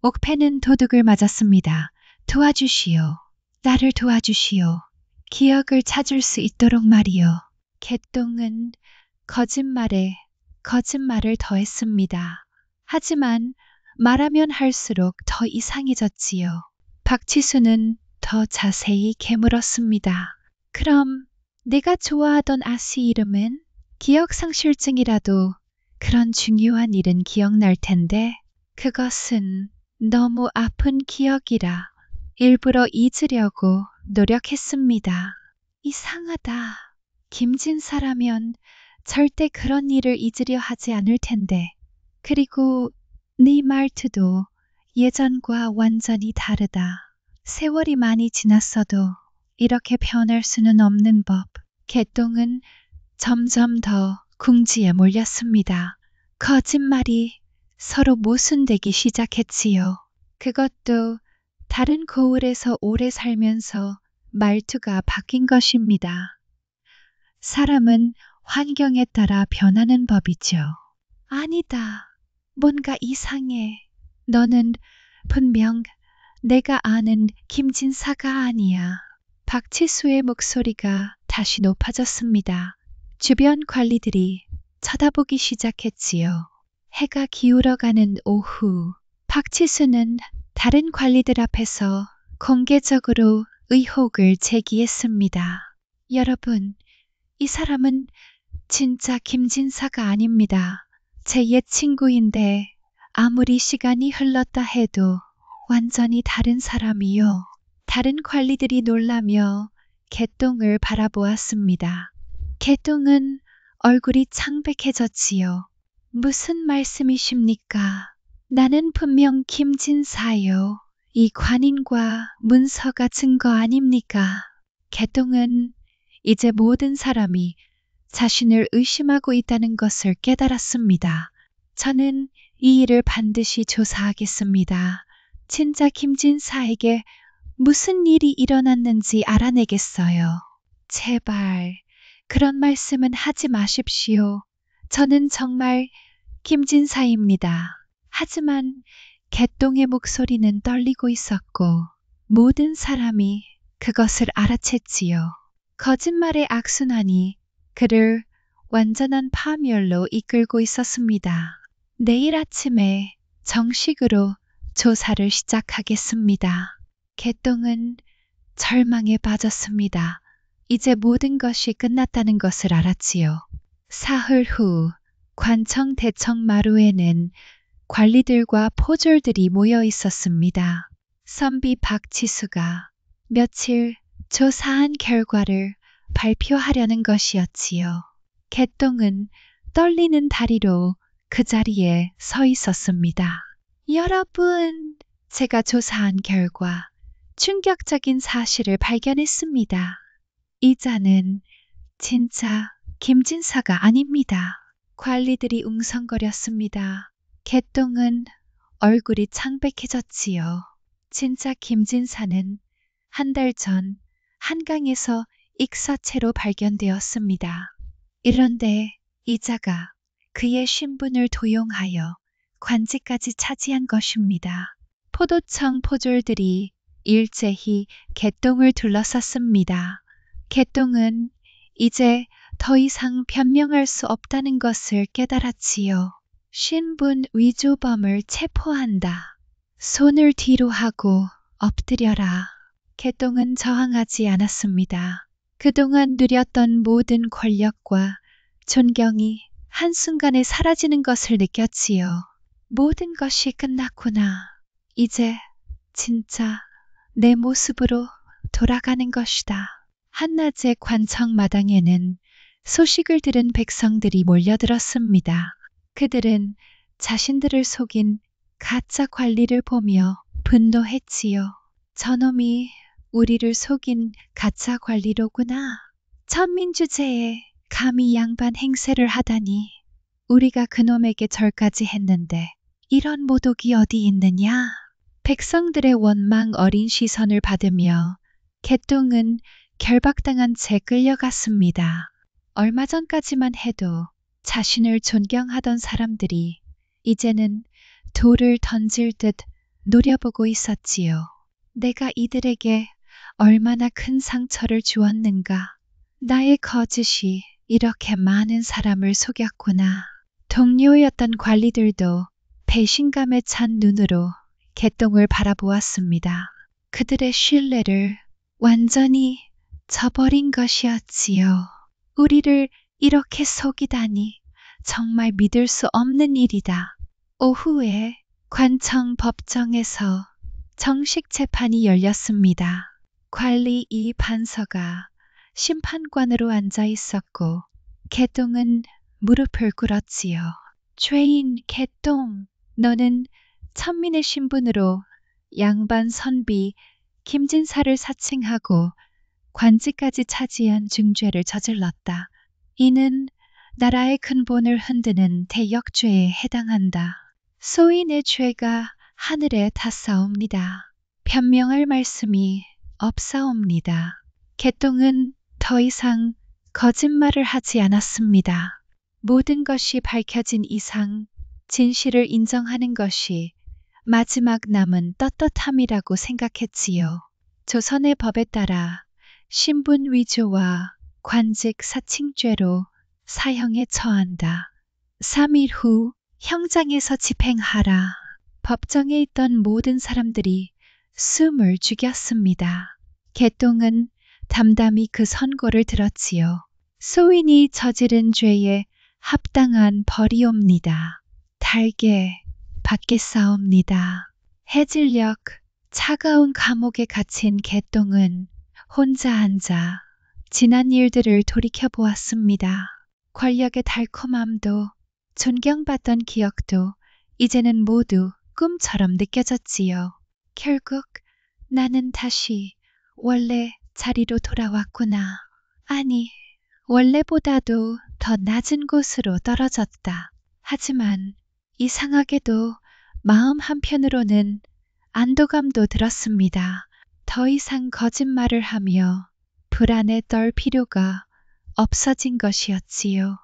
Speaker 1: 옥패는 도둑을 맞았습니다. 도와주시오. 나를 도와주시오. 기억을 찾을 수 있도록 말이요. 개똥은 거짓말에 거짓말을 더했습니다. 하지만 말하면 할수록 더 이상해졌지요. 박치수는 더 자세히 캐물었습니다. 그럼 내가 좋아하던 아씨 이름은? 기억상실증이라도 그런 중요한 일은 기억날 텐데 그것은 너무 아픈 기억이라 일부러 잊으려고 노력했습니다. 이상하다. 김진사라면 절대 그런 일을 잊으려 하지 않을 텐데. 그리고 네 말투도 예전과 완전히 다르다. 세월이 많이 지났어도 이렇게 변할 수는 없는 법. 개똥은 점점 더 궁지에 몰렸습니다. 거짓말이 서로 모순되기 시작했지요. 그것도 다른 고을에서 오래 살면서 말투가 바뀐 것입니다. 사람은 환경에 따라 변하는 법이죠. 아니다. 뭔가 이상해. 너는 분명 내가 아는 김진사가 아니야. 박치수의 목소리가 다시 높아졌습니다. 주변 관리들이 쳐다보기 시작했지요. 해가 기울어가는 오후, 박치수는 다른 관리들 앞에서 공개적으로 의혹을 제기했습니다. 여러분, 이 사람은 진짜 김진사가 아닙니다. 제 옛 친구인데 아무리 시간이 흘렀다 해도 완전히 다른 사람이요. 다른 관리들이 놀라며 개똥을 바라보았습니다. 개똥은 얼굴이 창백해졌지요. 무슨 말씀이십니까? 나는 분명 김진사요. 이 관인과 문서가 증거 아닙니까? 개똥은 이제 모든 사람이 자신을 의심하고 있다는 것을 깨달았습니다. 저는 이 일을 반드시 조사하겠습니다. 진짜 김진사에게 무슨 일이 일어났는지 알아내겠어요. 제발 그런 말씀은 하지 마십시오. 저는 정말 김진사입니다. 하지만 개똥의 목소리는 떨리고 있었고 모든 사람이 그것을 알아챘지요. 거짓말의 악순환이 그를 완전한 파멸로 이끌고 있었습니다. 내일 아침에 정식으로 조사를 시작하겠습니다. 개똥은 절망에 빠졌습니다. 이제 모든 것이 끝났다는 것을 알았지요. 사흘 후 관청 대청마루에는 관리들과 포졸들이 모여 있었습니다. 선비 박지수가 며칠 조사한 결과를 발표하려는 것이었지요. 개똥은 떨리는 다리로 그 자리에 서 있었습니다. 여러분, 제가 조사한 결과 충격적인 사실을 발견했습니다. 이자는 진짜 김진사가 아닙니다. 관리들이 웅성거렸습니다. 개똥은 얼굴이 창백해졌지요. 진짜 김진사는 한 달 전 한강에서 익사체로 발견되었습니다. 이런데 이자가 그의 신분을 도용하여 관직까지 차지한 것입니다. 포도청 포졸들이 일제히 개똥을 둘러쌌습니다. 개똥은 이제 더 이상 변명할 수 없다는 것을 깨달았지요. 신분 위조범을 체포한다. 손을 뒤로 하고 엎드려라. 개똥은 저항하지 않았습니다. 그동안 누렸던 모든 권력과 존경이 한순간에 사라지는 것을 느꼈지요. 모든 것이 끝났구나. 이제 진짜 내 모습으로 돌아가는 것이다. 한낮의 관청 마당에는 소식을 들은 백성들이 몰려들었습니다. 그들은 자신들을 속인 가짜 관리를 보며 분노했지요. 저놈이 우리를 속인 가짜 관리로구나. 천민주제에 감히 양반 행세를 하다니. 우리가 그놈에게 절까지 했는데 이런 모독이 어디 있느냐. 백성들의 원망 어린 시선을 받으며 개똥은 결박당한 채 끌려갔습니다. 얼마 전까지만 해도 자신을 존경하던 사람들이 이제는 돌을 던질 듯 노려보고 있었지요. 내가 이들에게 얼마나 큰 상처를 주었는가. 나의 거짓이 이렇게 많은 사람을 속였구나. 동료였던 관리들도 배신감에 찬 눈으로 개똥을 바라보았습니다. 그들의 신뢰를 완전히 저버린 것이었지요. 우리를 이렇게 속이다니 정말 믿을 수 없는 일이다. 오후에 관청 법정에서 정식 재판이 열렸습니다. 관리 이 판서가 심판관으로 앉아 있었고 개똥은 무릎을 꿇었지요. 죄인 개똥, 너는 천민의 신분으로 양반 선비 김진사를 사칭하고 관직까지 차지한 중죄를 저질렀다. 이는 나라의 근본을 흔드는 대역죄에 해당한다. 소인의 죄가 하늘에 닿사옵니다. 변명할 말씀이 없사옵니다. 개똥은 더 이상 거짓말을 하지 않았습니다. 모든 것이 밝혀진 이상 진실을 인정하는 것이 마지막 남은 떳떳함이라고 생각했지요. 조선의 법에 따라 신분 위조와 관직 사칭죄로 사형에 처한다. 3일 후 형장에서 집행하라. 법정에 있던 모든 사람들이 숨을 죽였습니다. 개똥은 담담히 그 선고를 들었지요. 소인이 저지른 죄에 합당한 벌이옵니다. 달게 받겠사옵니다. 해질녘 차가운 감옥에 갇힌 개똥은 혼자 앉아 지난 일들을 돌이켜보았습니다. 권력의 달콤함도 존경받던 기억도 이제는 모두 꿈처럼 느껴졌지요. 결국 나는 다시 원래 자리로 돌아왔구나. 아니, 원래보다도 더 낮은 곳으로 떨어졌다. 하지만 이상하게도 마음 한편으로는 안도감도 들었습니다. 더 이상 거짓말을 하며 불안에 떨 필요가 없어진 것이었지요.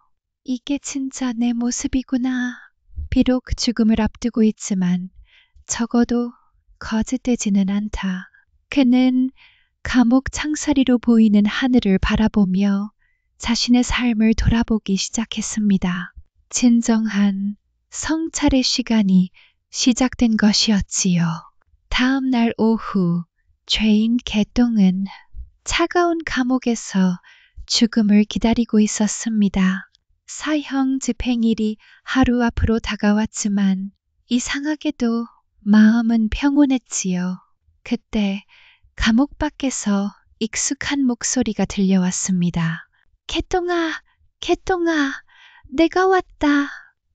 Speaker 1: 이게 진짜 내 모습이구나. 비록 죽음을 앞두고 있지만 적어도 거짓되지는 않다. 그는 감옥 창살이로 보이는 하늘을 바라보며 자신의 삶을 돌아보기 시작했습니다. 진정한 성찰의 시간이 시작된 것이었지요. 다음 날 오후 죄인 개똥은 차가운 감옥에서 죽음을 기다리고 있었습니다. 사형 집행일이 하루 앞으로 다가왔지만 이상하게도 마음은 평온했지요. 그때 감옥 밖에서 익숙한 목소리가 들려왔습니다. 개똥아, 개똥아, 내가 왔다.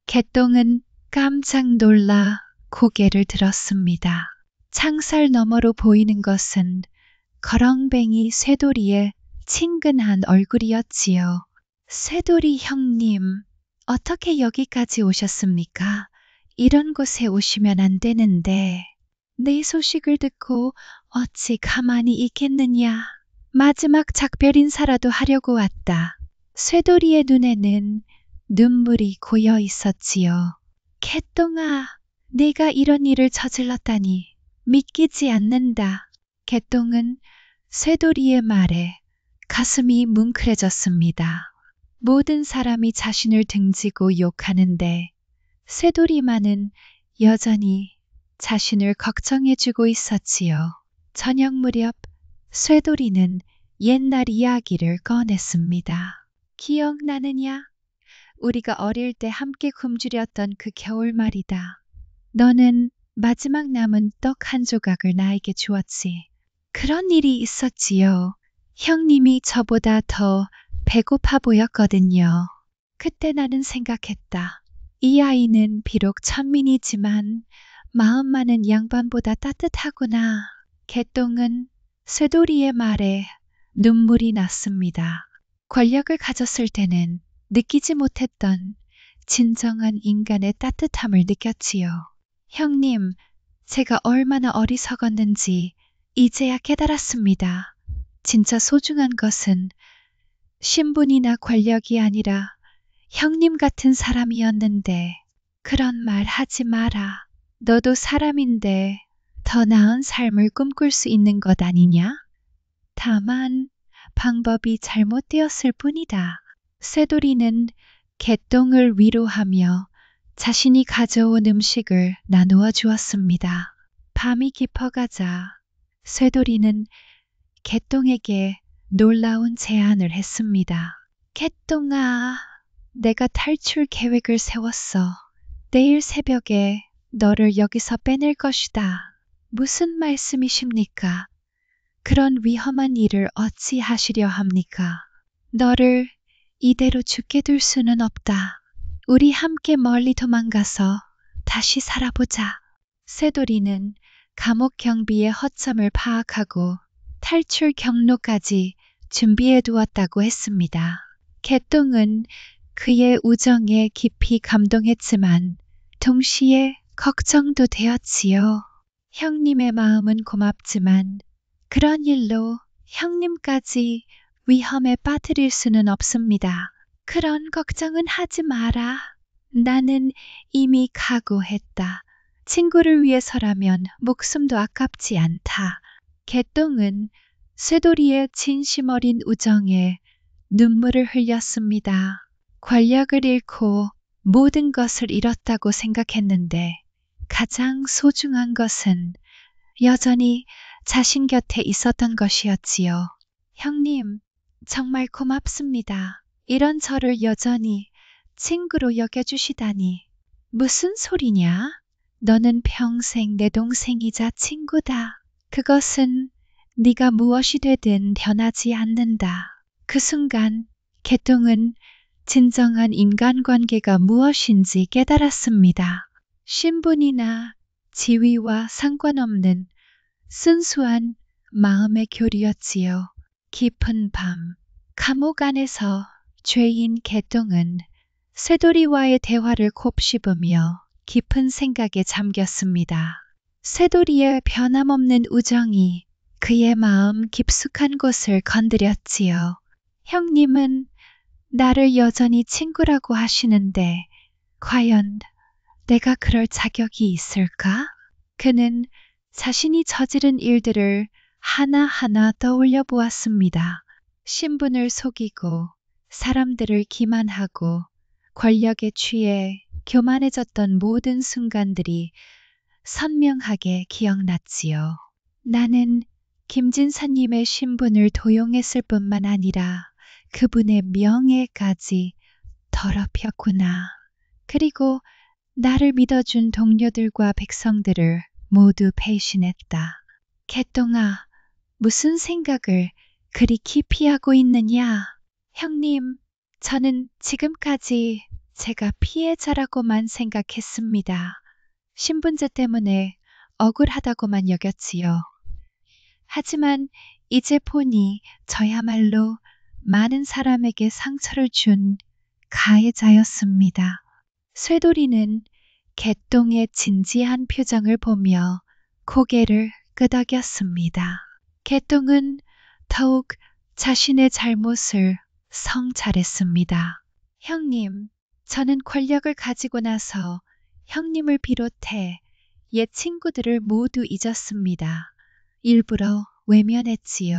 Speaker 1: 개똥은 깜짝 놀라 고개를 들었습니다. 창살 너머로 보이는 것은 거렁뱅이 쇠돌이의 친근한 얼굴이었지요. 쇠돌이 형님, 어떻게 여기까지 오셨습니까? 이런 곳에 오시면 안 되는데. 내 소식을 듣고 어찌 가만히 있겠느냐. 마지막 작별 인사라도 하려고 왔다. 쇠돌이의 눈에는 눈물이 고여 있었지요. 개똥아, 내가 이런 일을 저질렀다니 믿기지 않는다. 개똥은 쇠돌이의 말에 가슴이 뭉클해졌습니다. 모든 사람이 자신을 등지고 욕하는데 쇠돌이만은 여전히 자신을 걱정해주고 있었지요. 저녁 무렵 쇠돌이는 옛날 이야기를 꺼냈습니다. 기억나느냐? 우리가 어릴 때 함께 굶주렸던 그 겨울 말이다. 너는 마지막 남은 떡 한 조각을 나에게 주었지. 그런 일이 있었지요. 형님이 저보다 더 배고파 보였거든요. 그때 나는 생각했다. 이 아이는 비록 천민이지만 마음 많은 양반보다 따뜻하구나. 개똥은 쇠돌이의 말에 눈물이 났습니다. 권력을 가졌을 때는 느끼지 못했던 진정한 인간의 따뜻함을 느꼈지요. 형님, 제가 얼마나 어리석었는지 이제야 깨달았습니다. 진짜 소중한 것은 신분이나 권력이 아니라 형님 같은 사람이었는데 그런 말 하지 마라. 너도 사람인데 더 나은 삶을 꿈꿀 수 있는 것 아니냐? 다만 방법이 잘못되었을 뿐이다. 쇠돌이는 개똥을 위로하며 자신이 가져온 음식을 나누어 주었습니다. 밤이 깊어가자 쇠돌이는 개똥에게 놀라운 제안을 했습니다. 개똥아, 내가 탈출 계획을 세웠어. 내일 새벽에 너를 여기서 빼낼 것이다. 무슨 말씀이십니까? 그런 위험한 일을 어찌 하시려 합니까? 너를 이대로 죽게 둘 수는 없다. 우리 함께 멀리 도망가서 다시 살아보자. 쇠돌이는 감옥 경비의 허점을 파악하고 탈출 경로까지 준비해 두었다고 했습니다. 개똥은 그의 우정에 깊이 감동했지만 동시에 걱정도 되었지요. 형님의 마음은 고맙지만 그런 일로 형님까지 위험에 빠뜨릴 수는 없습니다. 그런 걱정은 하지 마라. 나는 이미 각오했다. 친구를 위해서라면 목숨도 아깝지 않다. 개똥은 쇠돌이의 진심 어린 우정에 눈물을 흘렸습니다. 권력을 잃고 모든 것을 잃었다고 생각했는데 가장 소중한 것은 여전히 자신 곁에 있었던 것이었지요. 형님, 정말 고맙습니다. 이런 저를 여전히 친구로 여겨주시다니. 무슨 소리냐? 너는 평생 내 동생이자 친구다. 그것은 네가 무엇이 되든 변하지 않는다. 그 순간 개똥은 진정한 인간관계가 무엇인지 깨달았습니다. 신분이나 지위와 상관없는 순수한 마음의 교류였지요. 깊은 밤, 감옥 안에서 죄인 개똥은 쇠돌이와의 대화를 곱씹으며 깊은 생각에 잠겼습니다. 쇠돌이의 변함없는 우정이 그의 마음 깊숙한 곳을 건드렸지요. 형님은 나를 여전히 친구라고 하시는데 과연 내가 그럴 자격이 있을까? 그는 자신이 저지른 일들을 하나하나 떠올려 보았습니다. 신분을 속이고 사람들을 기만하고 권력에 취해 교만해졌던 모든 순간들이 선명하게 기억났지요. 나는 김진사님의 신분을 도용했을 뿐만 아니라 그분의 명예까지 더럽혔구나. 그리고 나를 믿어준 동료들과 백성들을 모두 배신했다. 개똥아, 무슨 생각을 그리 깊이 하고 있느냐? 형님, 저는 지금까지 제가 피해자라고만 생각했습니다. 신분제 때문에 억울하다고만 여겼지요. 하지만 이제 보니 저야말로 많은 사람에게 상처를 준 가해자였습니다. 쇠돌이는 개똥의 진지한 표정을 보며 고개를 끄덕였습니다. 개똥은 더욱 자신의 잘못을 성찰했습니다. 형님, 저는 권력을 가지고 나서 형님을 비롯해 옛 친구들을 모두 잊었습니다. 일부러 외면했지요.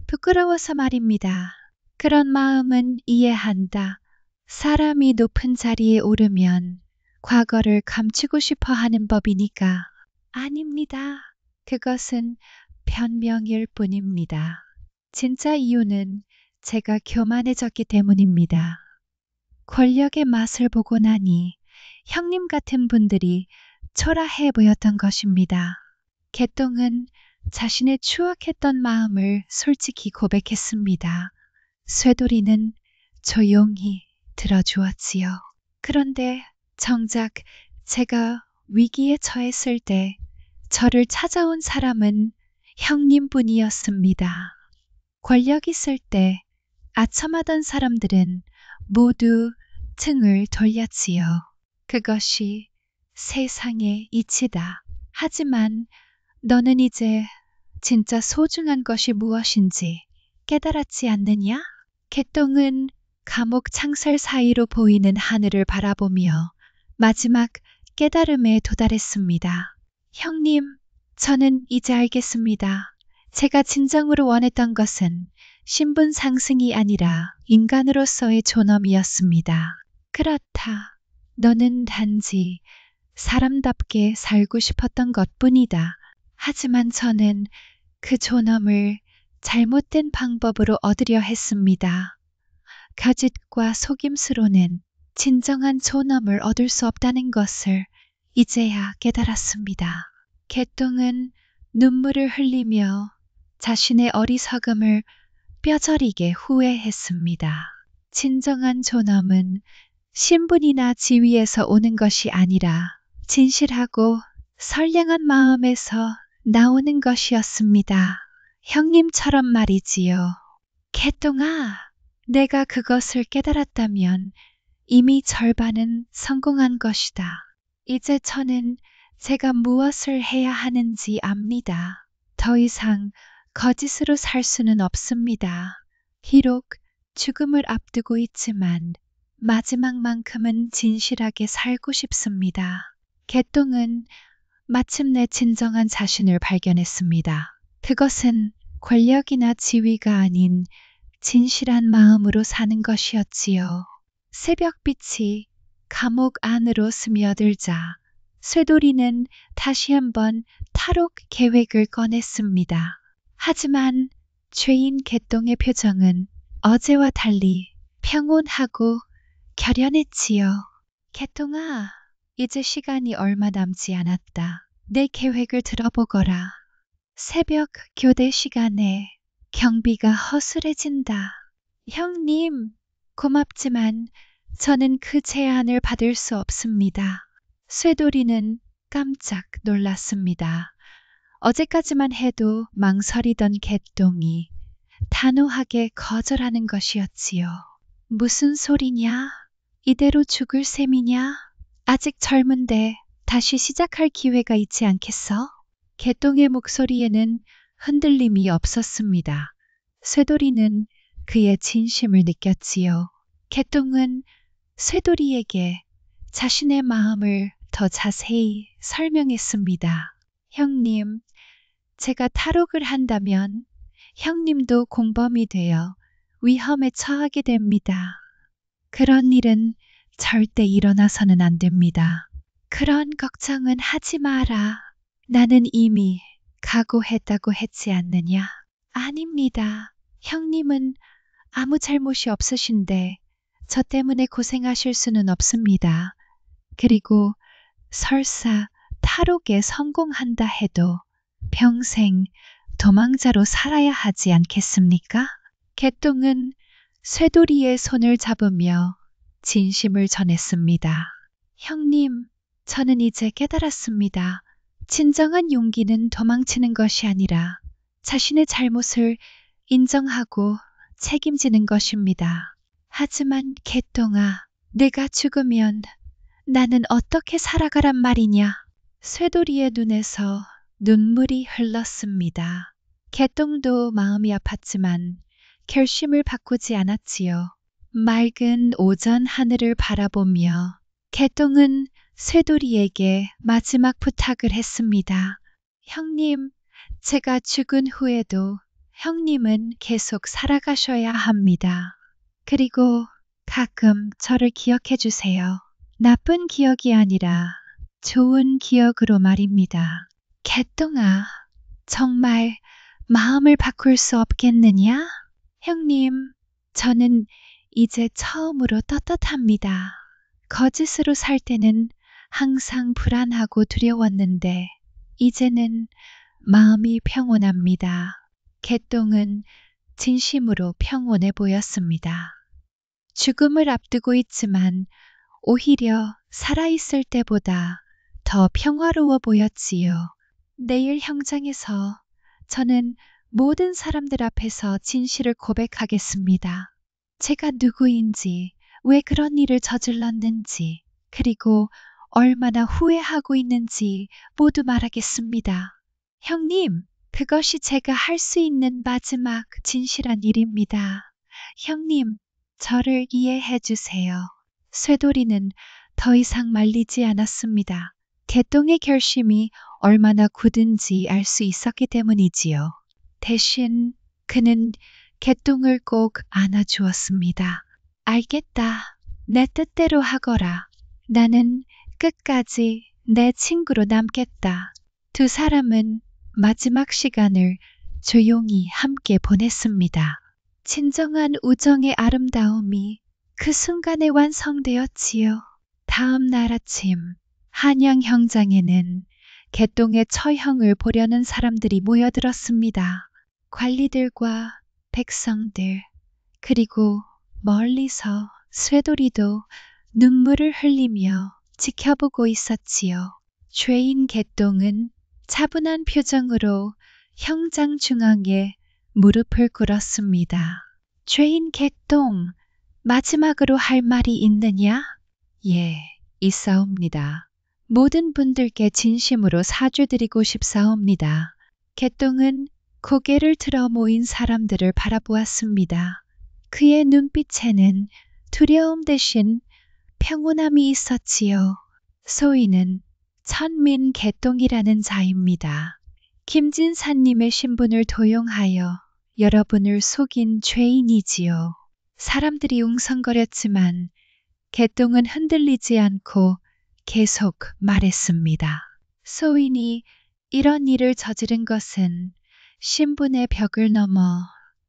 Speaker 1: 부끄러워서 말입니다. 그런 마음은 이해한다. 사람이 높은 자리에 오르면 과거를 감추고 싶어 하는 법이니까. 아닙니다. 그것은 변명일 뿐입니다. 진짜 이유는 제가 교만해졌기 때문입니다. 권력의 맛을 보고 나니 형님 같은 분들이 초라해 보였던 것입니다. 개똥은 자신의 추악했던 마음을 솔직히 고백했습니다. 쇠돌이는 조용히 들어주었지요. 그런데 정작 제가 위기에 처했을 때 저를 찾아온 사람은 형님뿐이었습니다. 권력 있을 때 아첨하던 사람들은 모두 등을 돌렸지요. 그것이 세상의 이치다. 하지만 너는 이제 진짜 소중한 것이 무엇인지 깨달았지 않느냐? 개똥은 감옥 창살 사이로 보이는 하늘을 바라보며 마지막 깨달음에 도달했습니다. 형님, 저는 이제 알겠습니다. 제가 진정으로 원했던 것은 신분 상승이 아니라 인간으로서의 존엄이었습니다. 그렇다. 너는 단지 사람답게 살고 싶었던 것뿐이다. 하지만 저는 그 존엄을 잘못된 방법으로 얻으려 했습니다. 거짓과 속임수로는 진정한 존엄을 얻을 수 없다는 것을 이제야 깨달았습니다. 개똥은 눈물을 흘리며 자신의 어리석음을 뼈저리게 후회했습니다. 진정한 존엄은 신분이나 지위에서 오는 것이 아니라 진실하고 선량한 마음에서 나오는 것이었습니다. 형님처럼 말이지요. 개똥아, 내가 그것을 깨달았다면 이미 절반은 성공한 것이다. 이제 저는 제가 무엇을 해야 하는지 압니다. 더 이상 거짓으로 살 수는 없습니다. 비록 죽음을 앞두고 있지만 마지막만큼은 진실하게 살고 싶습니다. 개똥은 마침내 진정한 자신을 발견했습니다. 그것은 권력이나 지위가 아닌 진실한 마음으로 사는 것이었지요. 새벽빛이 감옥 안으로 스며들자 쇠돌이는 다시 한번 탈옥 계획을 꺼냈습니다. 하지만 죄인 개똥의 표정은 어제와 달리 평온하고 결연했지요. 개똥아, 이제 시간이 얼마 남지 않았다. 내 계획을 들어보거라. 새벽 교대 시간에 경비가 허술해진다. 형님, 고맙지만 저는 그 제안을 받을 수 없습니다. 쇠돌이는 깜짝 놀랐습니다. 어제까지만 해도 망설이던 개똥이 단호하게 거절하는 것이었지요. 무슨 소리냐? 이대로 죽을 셈이냐? 아직 젊은데 다시 시작할 기회가 있지 않겠어? 개똥의 목소리에는 흔들림이 없었습니다. 쇠돌이는 그의 진심을 느꼈지요. 개똥은 쇠돌이에게 자신의 마음을 더 자세히 설명했습니다. 형님, 제가 탈옥을 한다면 형님도 공범이 되어 위험에 처하게 됩니다. 그런 일은 절대 일어나서는 안 됩니다. 그런 걱정은 하지 마라. 나는 이미 각오했다고 했지 않느냐? 아닙니다. 형님은 아무 잘못이 없으신데 저 때문에 고생하실 수는 없습니다. 그리고 설사 탈옥에 성공한다 해도 평생 도망자로 살아야 하지 않겠습니까? 개똥은 쇠돌이의 손을 잡으며 진심을 전했습니다. 형님, 저는 이제 깨달았습니다. 진정한 용기는 도망치는 것이 아니라 자신의 잘못을 인정하고 책임지는 것입니다. 하지만 개똥아, 내가 죽으면 나는 어떻게 살아가란 말이냐? 쇠돌이의 눈에서 눈물이 흘렀습니다. 개똥도 마음이 아팠지만 결심을 바꾸지 않았지요. 맑은 오전 하늘을 바라보며 개똥은 쇠돌이에게 마지막 부탁을 했습니다. 형님, 제가 죽은 후에도 형님은 계속 살아가셔야 합니다. 그리고 가끔 저를 기억해 주세요. 나쁜 기억이 아니라 좋은 기억으로 말입니다. 개똥아, 정말 마음을 바꿀 수 없겠느냐? 형님, 저는 이제 처음으로 떳떳합니다. 거짓으로 살 때는 항상 불안하고 두려웠는데 이제는 마음이 평온합니다. 개똥은 진심으로 평온해 보였습니다. 죽음을 앞두고 있지만 오히려 살아있을 때보다 더 평화로워 보였지요. 내일 형장에서 저는 모든 사람들 앞에서 진실을 고백하겠습니다. 제가 누구인지, 왜 그런 일을 저질렀는지, 그리고 얼마나 후회하고 있는지 모두 말하겠습니다. 형님, 그것이 제가 할 수 있는 마지막 진실한 일입니다. 형님, 저를 이해해 주세요. 쇠돌이는 더 이상 말리지 않았습니다. 개똥의 결심이 얼마나 굳은지 알 수 있었기 때문이지요. 대신 그는 개똥을 꼭 안아주었습니다. 알겠다. 내 뜻대로 하거라. 나는 끝까지 내 친구로 남겠다. 두 사람은 마지막 시간을 조용히 함께 보냈습니다. 진정한 우정의 아름다움이 그 순간에 완성되었지요. 다음 날 아침 한양 형장에는 개똥의 처형을 보려는 사람들이 모여들었습니다. 관리들과 백성들, 그리고 멀리서 쇠돌이도 눈물을 흘리며 지켜보고 있었지요. 죄인 개똥은 차분한 표정으로 형장 중앙에 무릎을 꿇었습니다. 죄인 개똥, 마지막으로 할 말이 있느냐? 예, 있사옵니다. 모든 분들께 진심으로 사죄드리고 싶사옵니다. 개똥은 고개를 들어 모인 사람들을 바라보았습니다. 그의 눈빛에는 두려움 대신 평온함이 있었지요. 소위는 천민 개똥이라는 자입니다. 김진사님의 신분을 도용하여 여러분을 속인 죄인이지요. 사람들이 웅성거렸지만 개똥은 흔들리지 않고 계속 말했습니다. 소인이 이런 일을 저지른 것은 신분의 벽을 넘어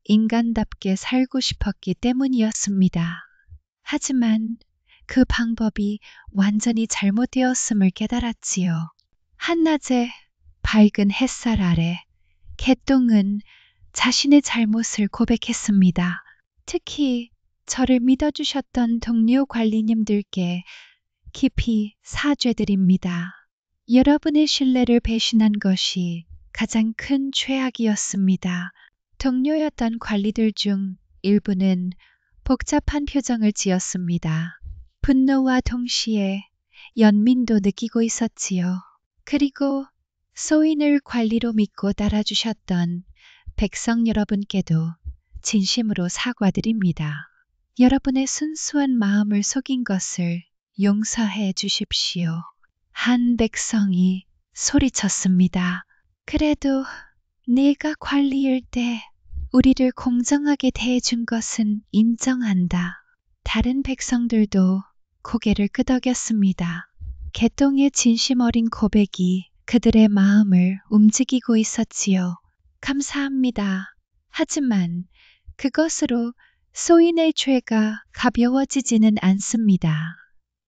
Speaker 1: 인간답게 살고 싶었기 때문이었습니다. 하지만 그 방법이 완전히 잘못되었음을 깨달았지요. 한낮에 밝은 햇살 아래 개똥은 자신의 잘못을 고백했습니다. 특히 저를 믿어주셨던 동료 관리님들께 깊이 사죄드립니다. 여러분의 신뢰를 배신한 것이 가장 큰 죄악이었습니다. 동료였던 관리들 중 일부는 복잡한 표정을 지었습니다. 분노와 동시에 연민도 느끼고 있었지요. 그리고 소인을 관리로 믿고 따라주셨던 백성 여러분께도 진심으로 사과드립니다. 여러분의 순수한 마음을 속인 것을 용서해 주십시오. 한 백성이 소리쳤습니다. 그래도 네가 관리일 때 우리를 공정하게 대해준 것은 인정한다. 다른 백성들도 고개를 끄덕였습니다. 개똥의 진심 어린 고백이 그들의 마음을 움직이고 있었지요. 감사합니다. 하지만 그것으로 소인의 죄가 가벼워지지는 않습니다.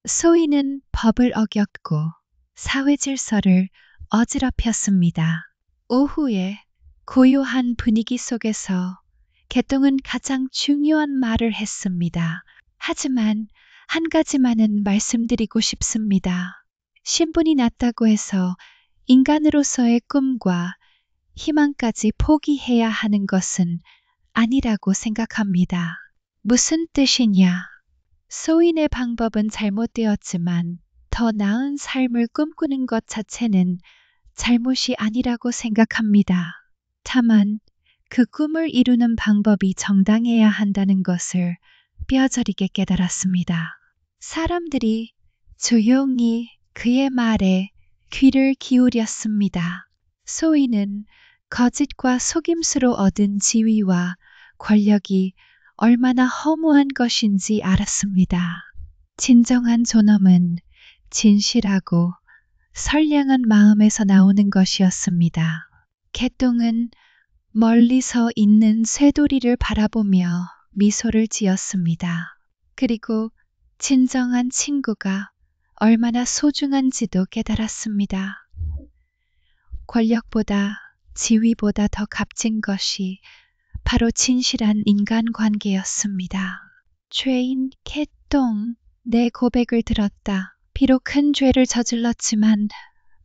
Speaker 1: 소인은 법을 어겼고 사회 질서를 어지럽혔습니다. 오후에 고요한 분위기 속에서 개똥은 가장 중요한 말을 했습니다. 하지만 한 가지만은 말씀드리고 싶습니다. 신분이 낮다고 해서 인간으로서의 꿈과 희망까지 포기해야 하는 것은 아니라고 생각합니다. 무슨 뜻이냐? 소인의 방법은 잘못되었지만 더 나은 삶을 꿈꾸는 것 자체는 잘못이 아니라고 생각합니다. 다만 그 꿈을 이루는 방법이 정당해야 한다는 것을 뼈저리게 깨달았습니다. 사람들이 조용히 그의 말에 귀를 기울였습니다. 소인은 거짓과 속임수로 얻은 지위와 권력이 얼마나 허무한 것인지 알았습니다. 진정한 존엄은 진실하고 선량한 마음에서 나오는 것이었습니다. 개똥은 멀리서 있는 쇠돌이를 바라보며 미소를 지었습니다. 그리고 진정한 친구가 얼마나 소중한지도 깨달았습니다. 권력보다 지위보다 더 값진 것이 바로 진실한 인간관계였습니다. 죄인 개똥, 내 고백을 들었다. 비록 큰 죄를 저질렀지만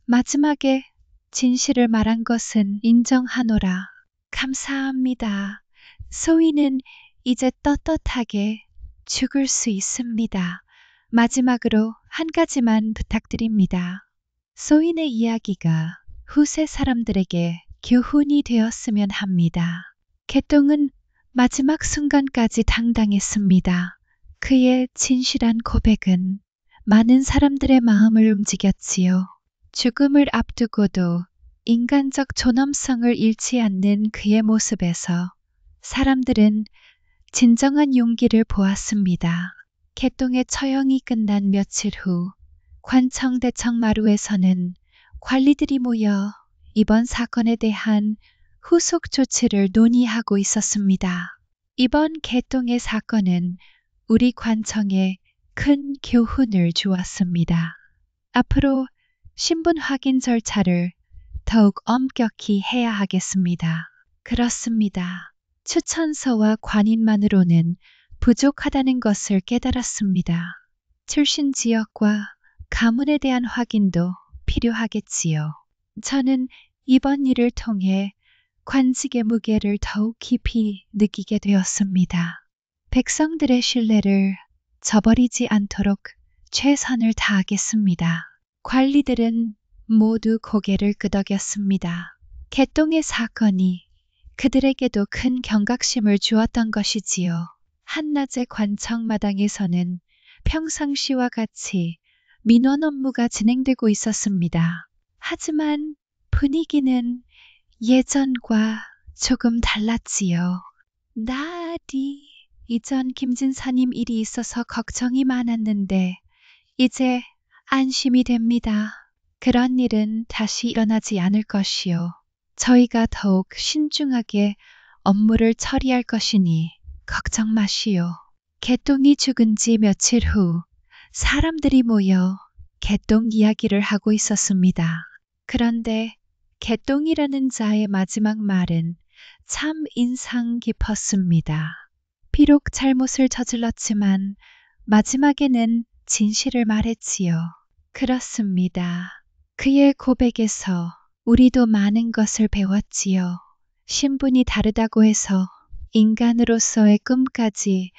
Speaker 1: 마지막에 진실을 말한 것은 인정하노라. 감사합니다. 소인은 이제 떳떳하게 죽을 수 있습니다. 마지막으로 한 가지만 부탁드립니다. 소인의 이야기가 후세 사람들에게 교훈이 되었으면 합니다. 개똥은 마지막 순간까지 당당했습니다. 그의 진실한 고백은 많은 사람들의 마음을 움직였지요. 죽음을 앞두고도 인간적 존엄성을 잃지 않는 그의 모습에서 사람들은 진정한 용기를 보았습니다. 개똥의 처형이 끝난 며칠 후 관청대청 마루에서는 관리들이 모여 이번 사건에 대한 후속 조치를 논의하고 있었습니다. 이번 개똥의 사건은 우리 관청에 큰 교훈을 주었습니다. 앞으로 신분 확인 절차를 더욱 엄격히 해야 하겠습니다. 그렇습니다. 추천서와 관인만으로는 부족하다는 것을 깨달았습니다. 출신 지역과 가문에 대한 확인도 필요하겠지요. 저는 이번 일을 통해 관직의 무게를 더욱 깊이 느끼게 되었습니다. 백성들의 신뢰를 저버리지 않도록 최선을 다하겠습니다. 관리들은 모두 고개를 끄덕였습니다. 개똥의 사건이 그들에게도 큰 경각심을 주었던 것이지요. 한낮의 관청마당에서는 평상시와 같이 민원 업무가 진행되고 있었습니다. 하지만 분위기는 예전과 조금 달랐지요. 나디, 이전 김진사님 일이 있어서 걱정이 많았는데 이제 안심이 됩니다. 그런 일은 다시 일어나지 않을 것이요. 저희가 더욱 신중하게 업무를 처리할 것이니 걱정 마시오. 개똥이 죽은 지 며칠 후 사람들이 모여 개똥 이야기를 하고 있었습니다. 그런데 개똥이라는 자의 마지막 말은 참 인상 깊었습니다. 비록 잘못을 저질렀지만 마지막에는 진실을 말했지요. 그렇습니다. 그의 고백에서 우리도 많은 것을 배웠지요. 신분이 다르다고 해서 인간으로서의 꿈까지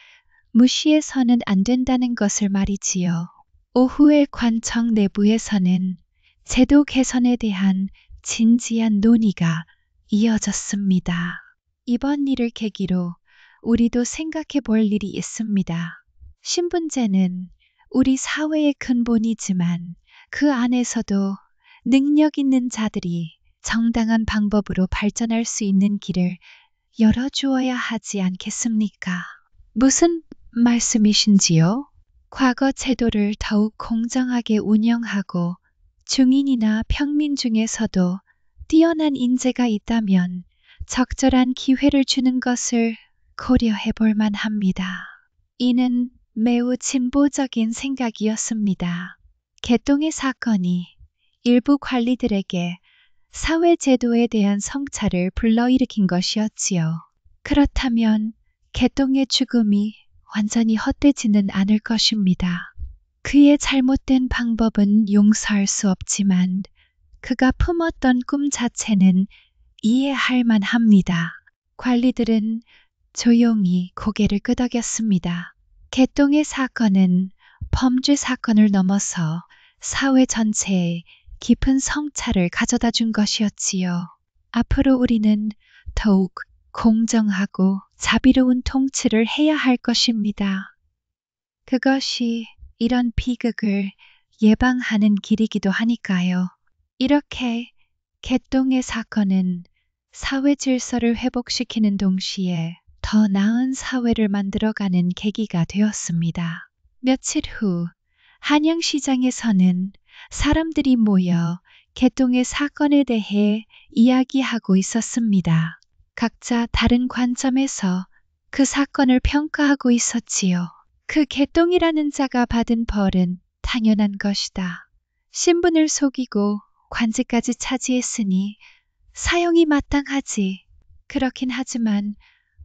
Speaker 1: 무시해서는 안 된다는 것을 말이지요. 오후의 관청 내부에서는 제도 개선에 대한 진지한 논의가 이어졌습니다. 이번 일을 계기로 우리도 생각해 볼 일이 있습니다. 신분제는 우리 사회의 근본이지만 그 안에서도 능력 있는 자들이 정당한 방법으로 발전할 수 있는 길을 열어주어야 하지 않겠습니까? 무슨 말씀이신지요? 과거 제도를 더욱 공정하게 운영하고 중인이나 평민 중에서도 뛰어난 인재가 있다면 적절한 기회를 주는 것을 고려해 볼 만합니다. 이는 매우 진보적인 생각이었습니다. 개똥의 사건이 일부 관리들에게 사회제도에 대한 성찰을 불러일으킨 것이었지요. 그렇다면 개똥의 죽음이 완전히 헛되지는 않을 것입니다. 그의 잘못된 방법은 용서할 수 없지만 그가 품었던 꿈 자체는 이해할 만합니다. 관리들은 조용히 고개를 끄덕였습니다. 개똥의 사건은 범죄 사건을 넘어서 사회 전체에 깊은 성찰을 가져다 준 것이었지요. 앞으로 우리는 더욱 공정하고 자비로운 통치를 해야 할 것입니다. 그것이 이런 비극을 예방하는 길이기도 하니까요. 이렇게 개똥의 사건은 사회 질서를 회복시키는 동시에 더 나은 사회를 만들어가는 계기가 되었습니다. 며칠 후 한양시장에서는 사람들이 모여 개똥의 사건에 대해 이야기하고 있었습니다. 각자 다른 관점에서 그 사건을 평가하고 있었지요. 그 개똥이라는 자가 받은 벌은 당연한 것이다. 신분을 속이고 관직까지 차지했으니 사형이 마땅하지. 그렇긴 하지만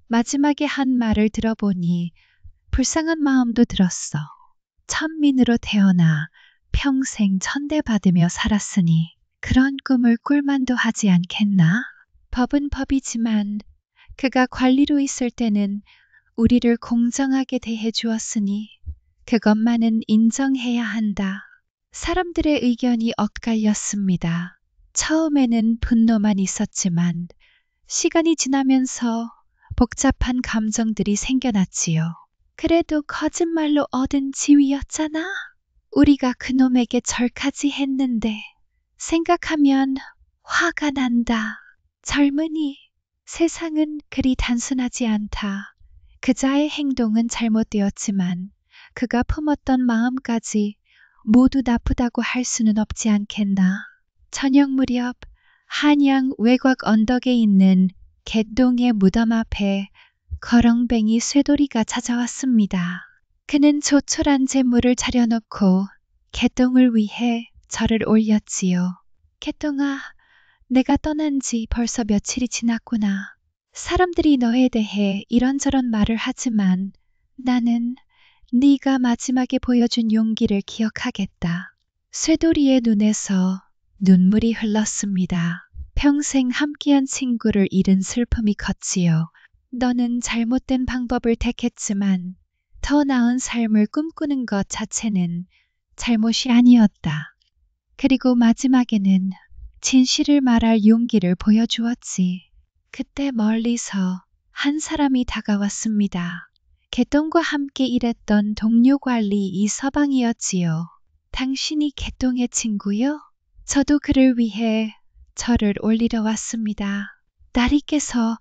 Speaker 1: 마지막에 한 말을 들어보니 불쌍한 마음도 들었어. 천민으로 태어나 평생 천대받으며 살았으니 그런 꿈을 꿀만도 하지 않겠나? 법은 법이지만 그가 관리로 있을 때는 우리를 공정하게 대해 주었으니 그것만은 인정해야 한다. 사람들의 의견이 엇갈렸습니다. 처음에는 분노만 있었지만 시간이 지나면서 복잡한 감정들이 생겨났지요. 그래도 거짓말로 얻은 지위였잖아. 우리가 그놈에게 절까지 했는데 생각하면 화가 난다. 젊은이, 세상은 그리 단순하지 않다. 그자의 행동은 잘못되었지만 그가 품었던 마음까지 모두 나쁘다고 할 수는 없지 않겠나. 저녁 무렵 한양 외곽 언덕에 있는 개똥의 무덤 앞에 거렁뱅이 쇠돌이가 찾아왔습니다. 그는 조촐한 제물을 차려놓고 개똥을 위해 절을 올렸지요. 개똥아, 내가 떠난 지 벌써 며칠이 지났구나. 사람들이 너에 대해 이런저런 말을 하지만 나는 네가 마지막에 보여준 용기를 기억하겠다. 쇠돌이의 눈에서 눈물이 흘렀습니다. 평생 함께한 친구를 잃은 슬픔이 컸지요. 너는 잘못된 방법을 택했지만 더 나은 삶을 꿈꾸는 것 자체는 잘못이 아니었다. 그리고 마지막에는 진실을 말할 용기를 보여주었지. 그때 멀리서 한 사람이 다가왔습니다. 개똥과 함께 일했던 동료 관리 이서방이었지요. 당신이 개똥의 친구요? 저도 그를 위해 절을 올리러 왔습니다. 나리께서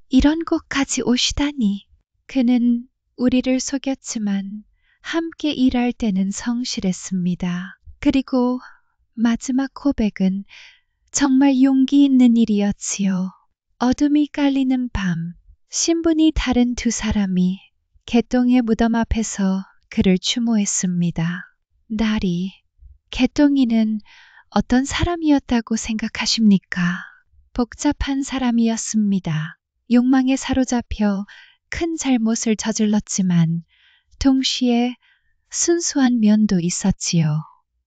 Speaker 1: 이런 곳까지 오시다니. 그는 우리를 속였지만 함께 일할 때는 성실했습니다. 그리고 마지막 고백은 정말 용기 있는 일이었지요. 어둠이 깔리는 밤, 신분이 다른 두 사람이 개똥의 무덤 앞에서 그를 추모했습니다. 나리, 개똥이는 어떤 사람이었다고 생각하십니까? 복잡한 사람이었습니다. 욕망에 사로잡혀 큰 잘못을 저질렀지만 동시에 순수한 면도 있었지요.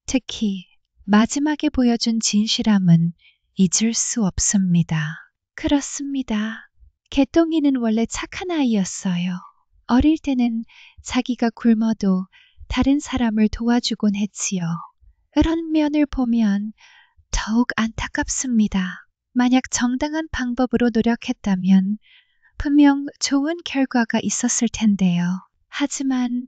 Speaker 1: 특히 마지막에 보여준 진실함은 잊을 수 없습니다. 그렇습니다. 개똥이는 원래 착한 아이였어요. 어릴 때는 자기가 굶어도 다른 사람을 도와주곤 했지요. 그런 면을 보면 더욱 안타깝습니다. 만약 정당한 방법으로 노력했다면 분명 좋은 결과가 있었을 텐데요. 하지만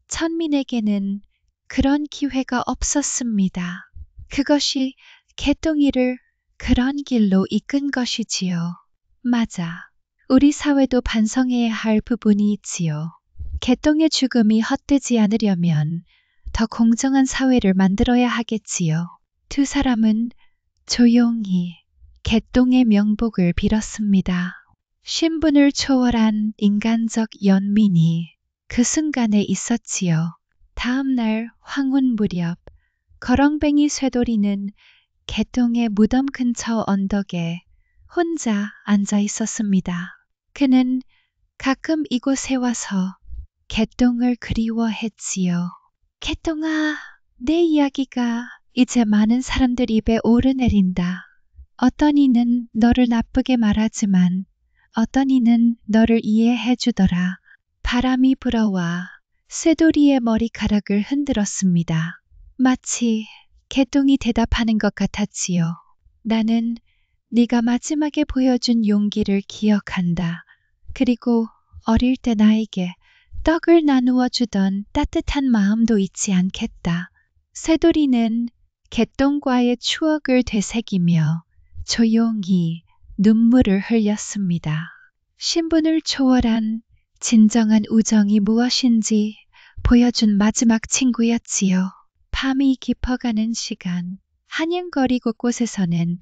Speaker 1: 천민에게는 그런 기회가 없었습니다. 그것이 개똥이를 그런 길로 이끈 것이지요. 맞아. 우리 사회도 반성해야 할 부분이 있지요. 개똥의 죽음이 헛되지 않으려면 더 공정한 사회를 만들어야 하겠지요. 두 사람은 조용히 개똥의 명복을 빌었습니다. 신분을 초월한 인간적 연민이 그 순간에 있었지요. 다음 날 황혼 무렵 거렁뱅이 쇠돌이는 개똥의 무덤 근처 언덕에 혼자 앉아 있었습니다. 그는 가끔 이곳에 와서 개똥을 그리워했지요. 개똥아, 내 이야기가 이제 많은 사람들 입에 오르내린다. 어떤 이는 너를 나쁘게 말하지만 어떤 이는 너를 이해해주더라. 바람이 불어와 쇠돌이의 머리카락을 흔들었습니다. 마치 개똥이 대답하는 것 같았지요. 나는 네가 마지막에 보여준 용기를 기억한다. 그리고 어릴 때 나에게 떡을 나누어 주던 따뜻한 마음도 잊지 않겠다. 쇠돌이는 개똥과의 추억을 되새기며 조용히 눈물을 흘렸습니다. 신분을 초월한 진정한 우정이 무엇인지 보여준 마지막 친구였지요. 밤이 깊어가는 시간, 한양거리 곳곳에서는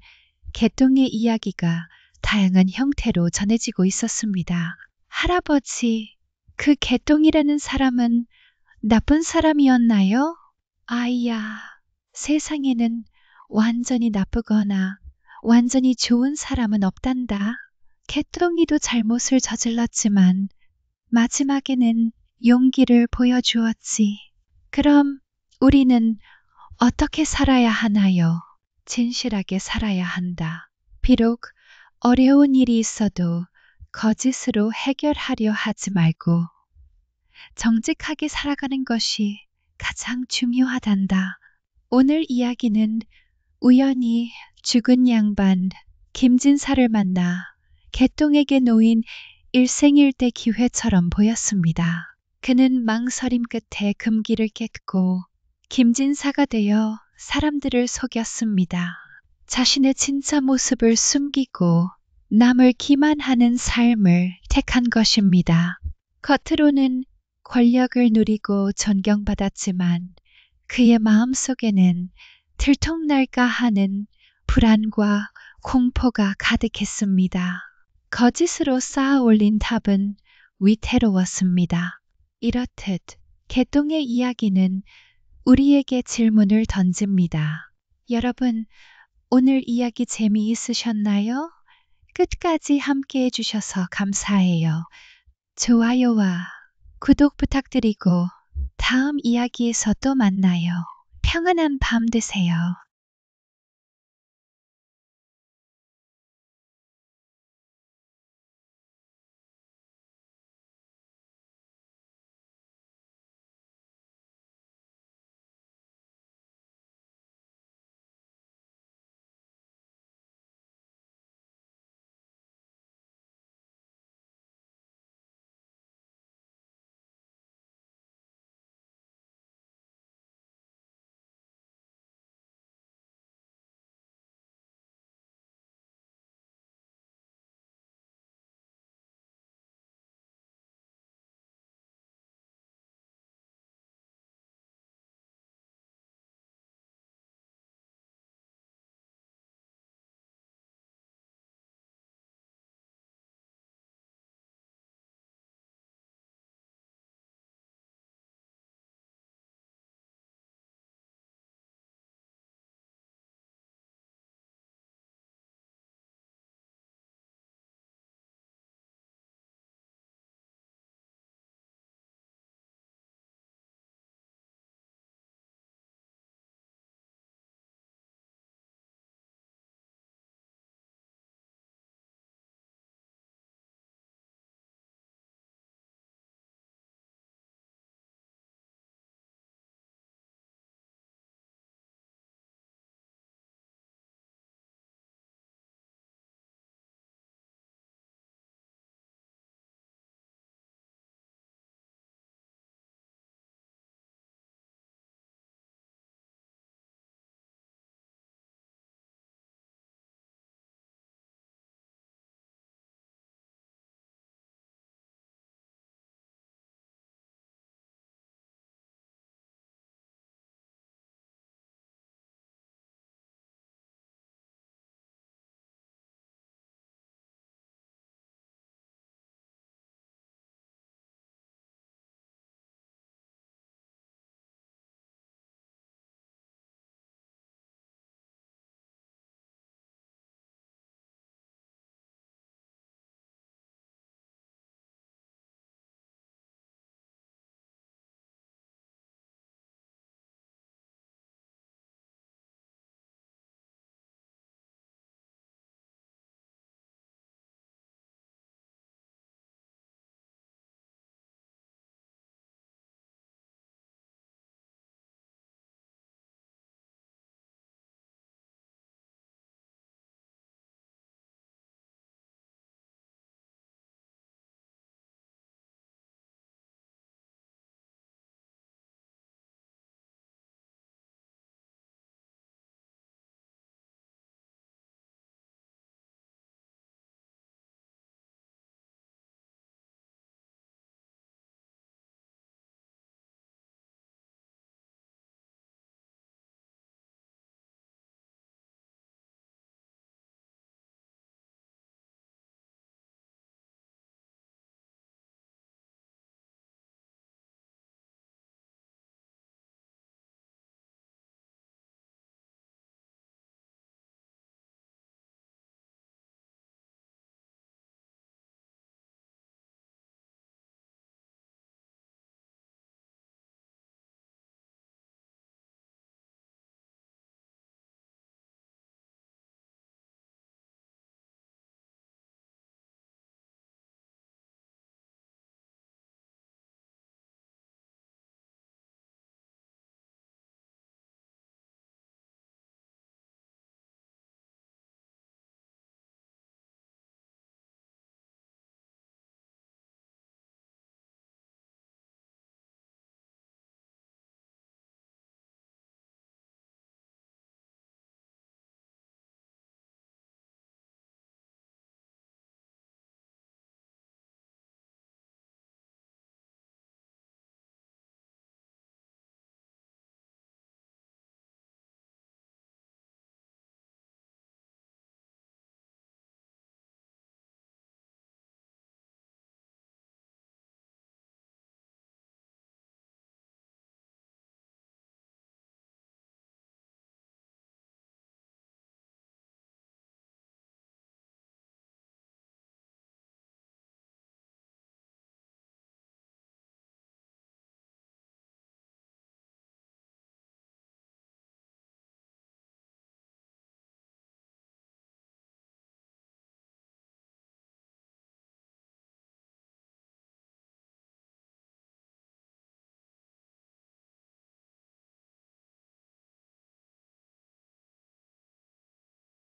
Speaker 1: 개똥의 이야기가 다양한 형태로 전해지고 있었습니다. 할아버지, 그 개똥이라는 사람은 나쁜 사람이었나요? 아이야, 세상에는 완전히 나쁘거나 완전히 좋은 사람은 없단다. 개똥이도 잘못을 저질렀지만 마지막에는 용기를 보여주었지. 그럼 우리는 어떻게 살아야 하나요? 진실하게 살아야 한다. 비록 어려운 일이 있어도 거짓으로 해결하려 하지 말고 정직하게 살아가는 것이 가장 중요하단다. 오늘 이야기는 우연히 죽은 양반 김진사를 만나 개똥에게 놓인 일생일대 기회처럼 보였습니다. 그는 망설임 끝에 금기를 깼고 김진사가 되어 사람들을 속였습니다. 자신의 진짜 모습을 숨기고 남을 기만하는 삶을 택한 것입니다. 겉으로는 권력을 누리고 존경받았지만 그의 마음속에는 들통날까 하는 불안과 공포가 가득했습니다. 거짓으로 쌓아 올린 탑은 위태로웠습니다. 이렇듯 개똥의 이야기는 우리에게 질문을 던집니다. 여러분, 오늘 이야기 재미있으셨나요? 끝까지 함께 해주셔서 감사해요. 좋아요와 구독 부탁드리고 다음 이야기에서 또 만나요. 평안한 밤 되세요.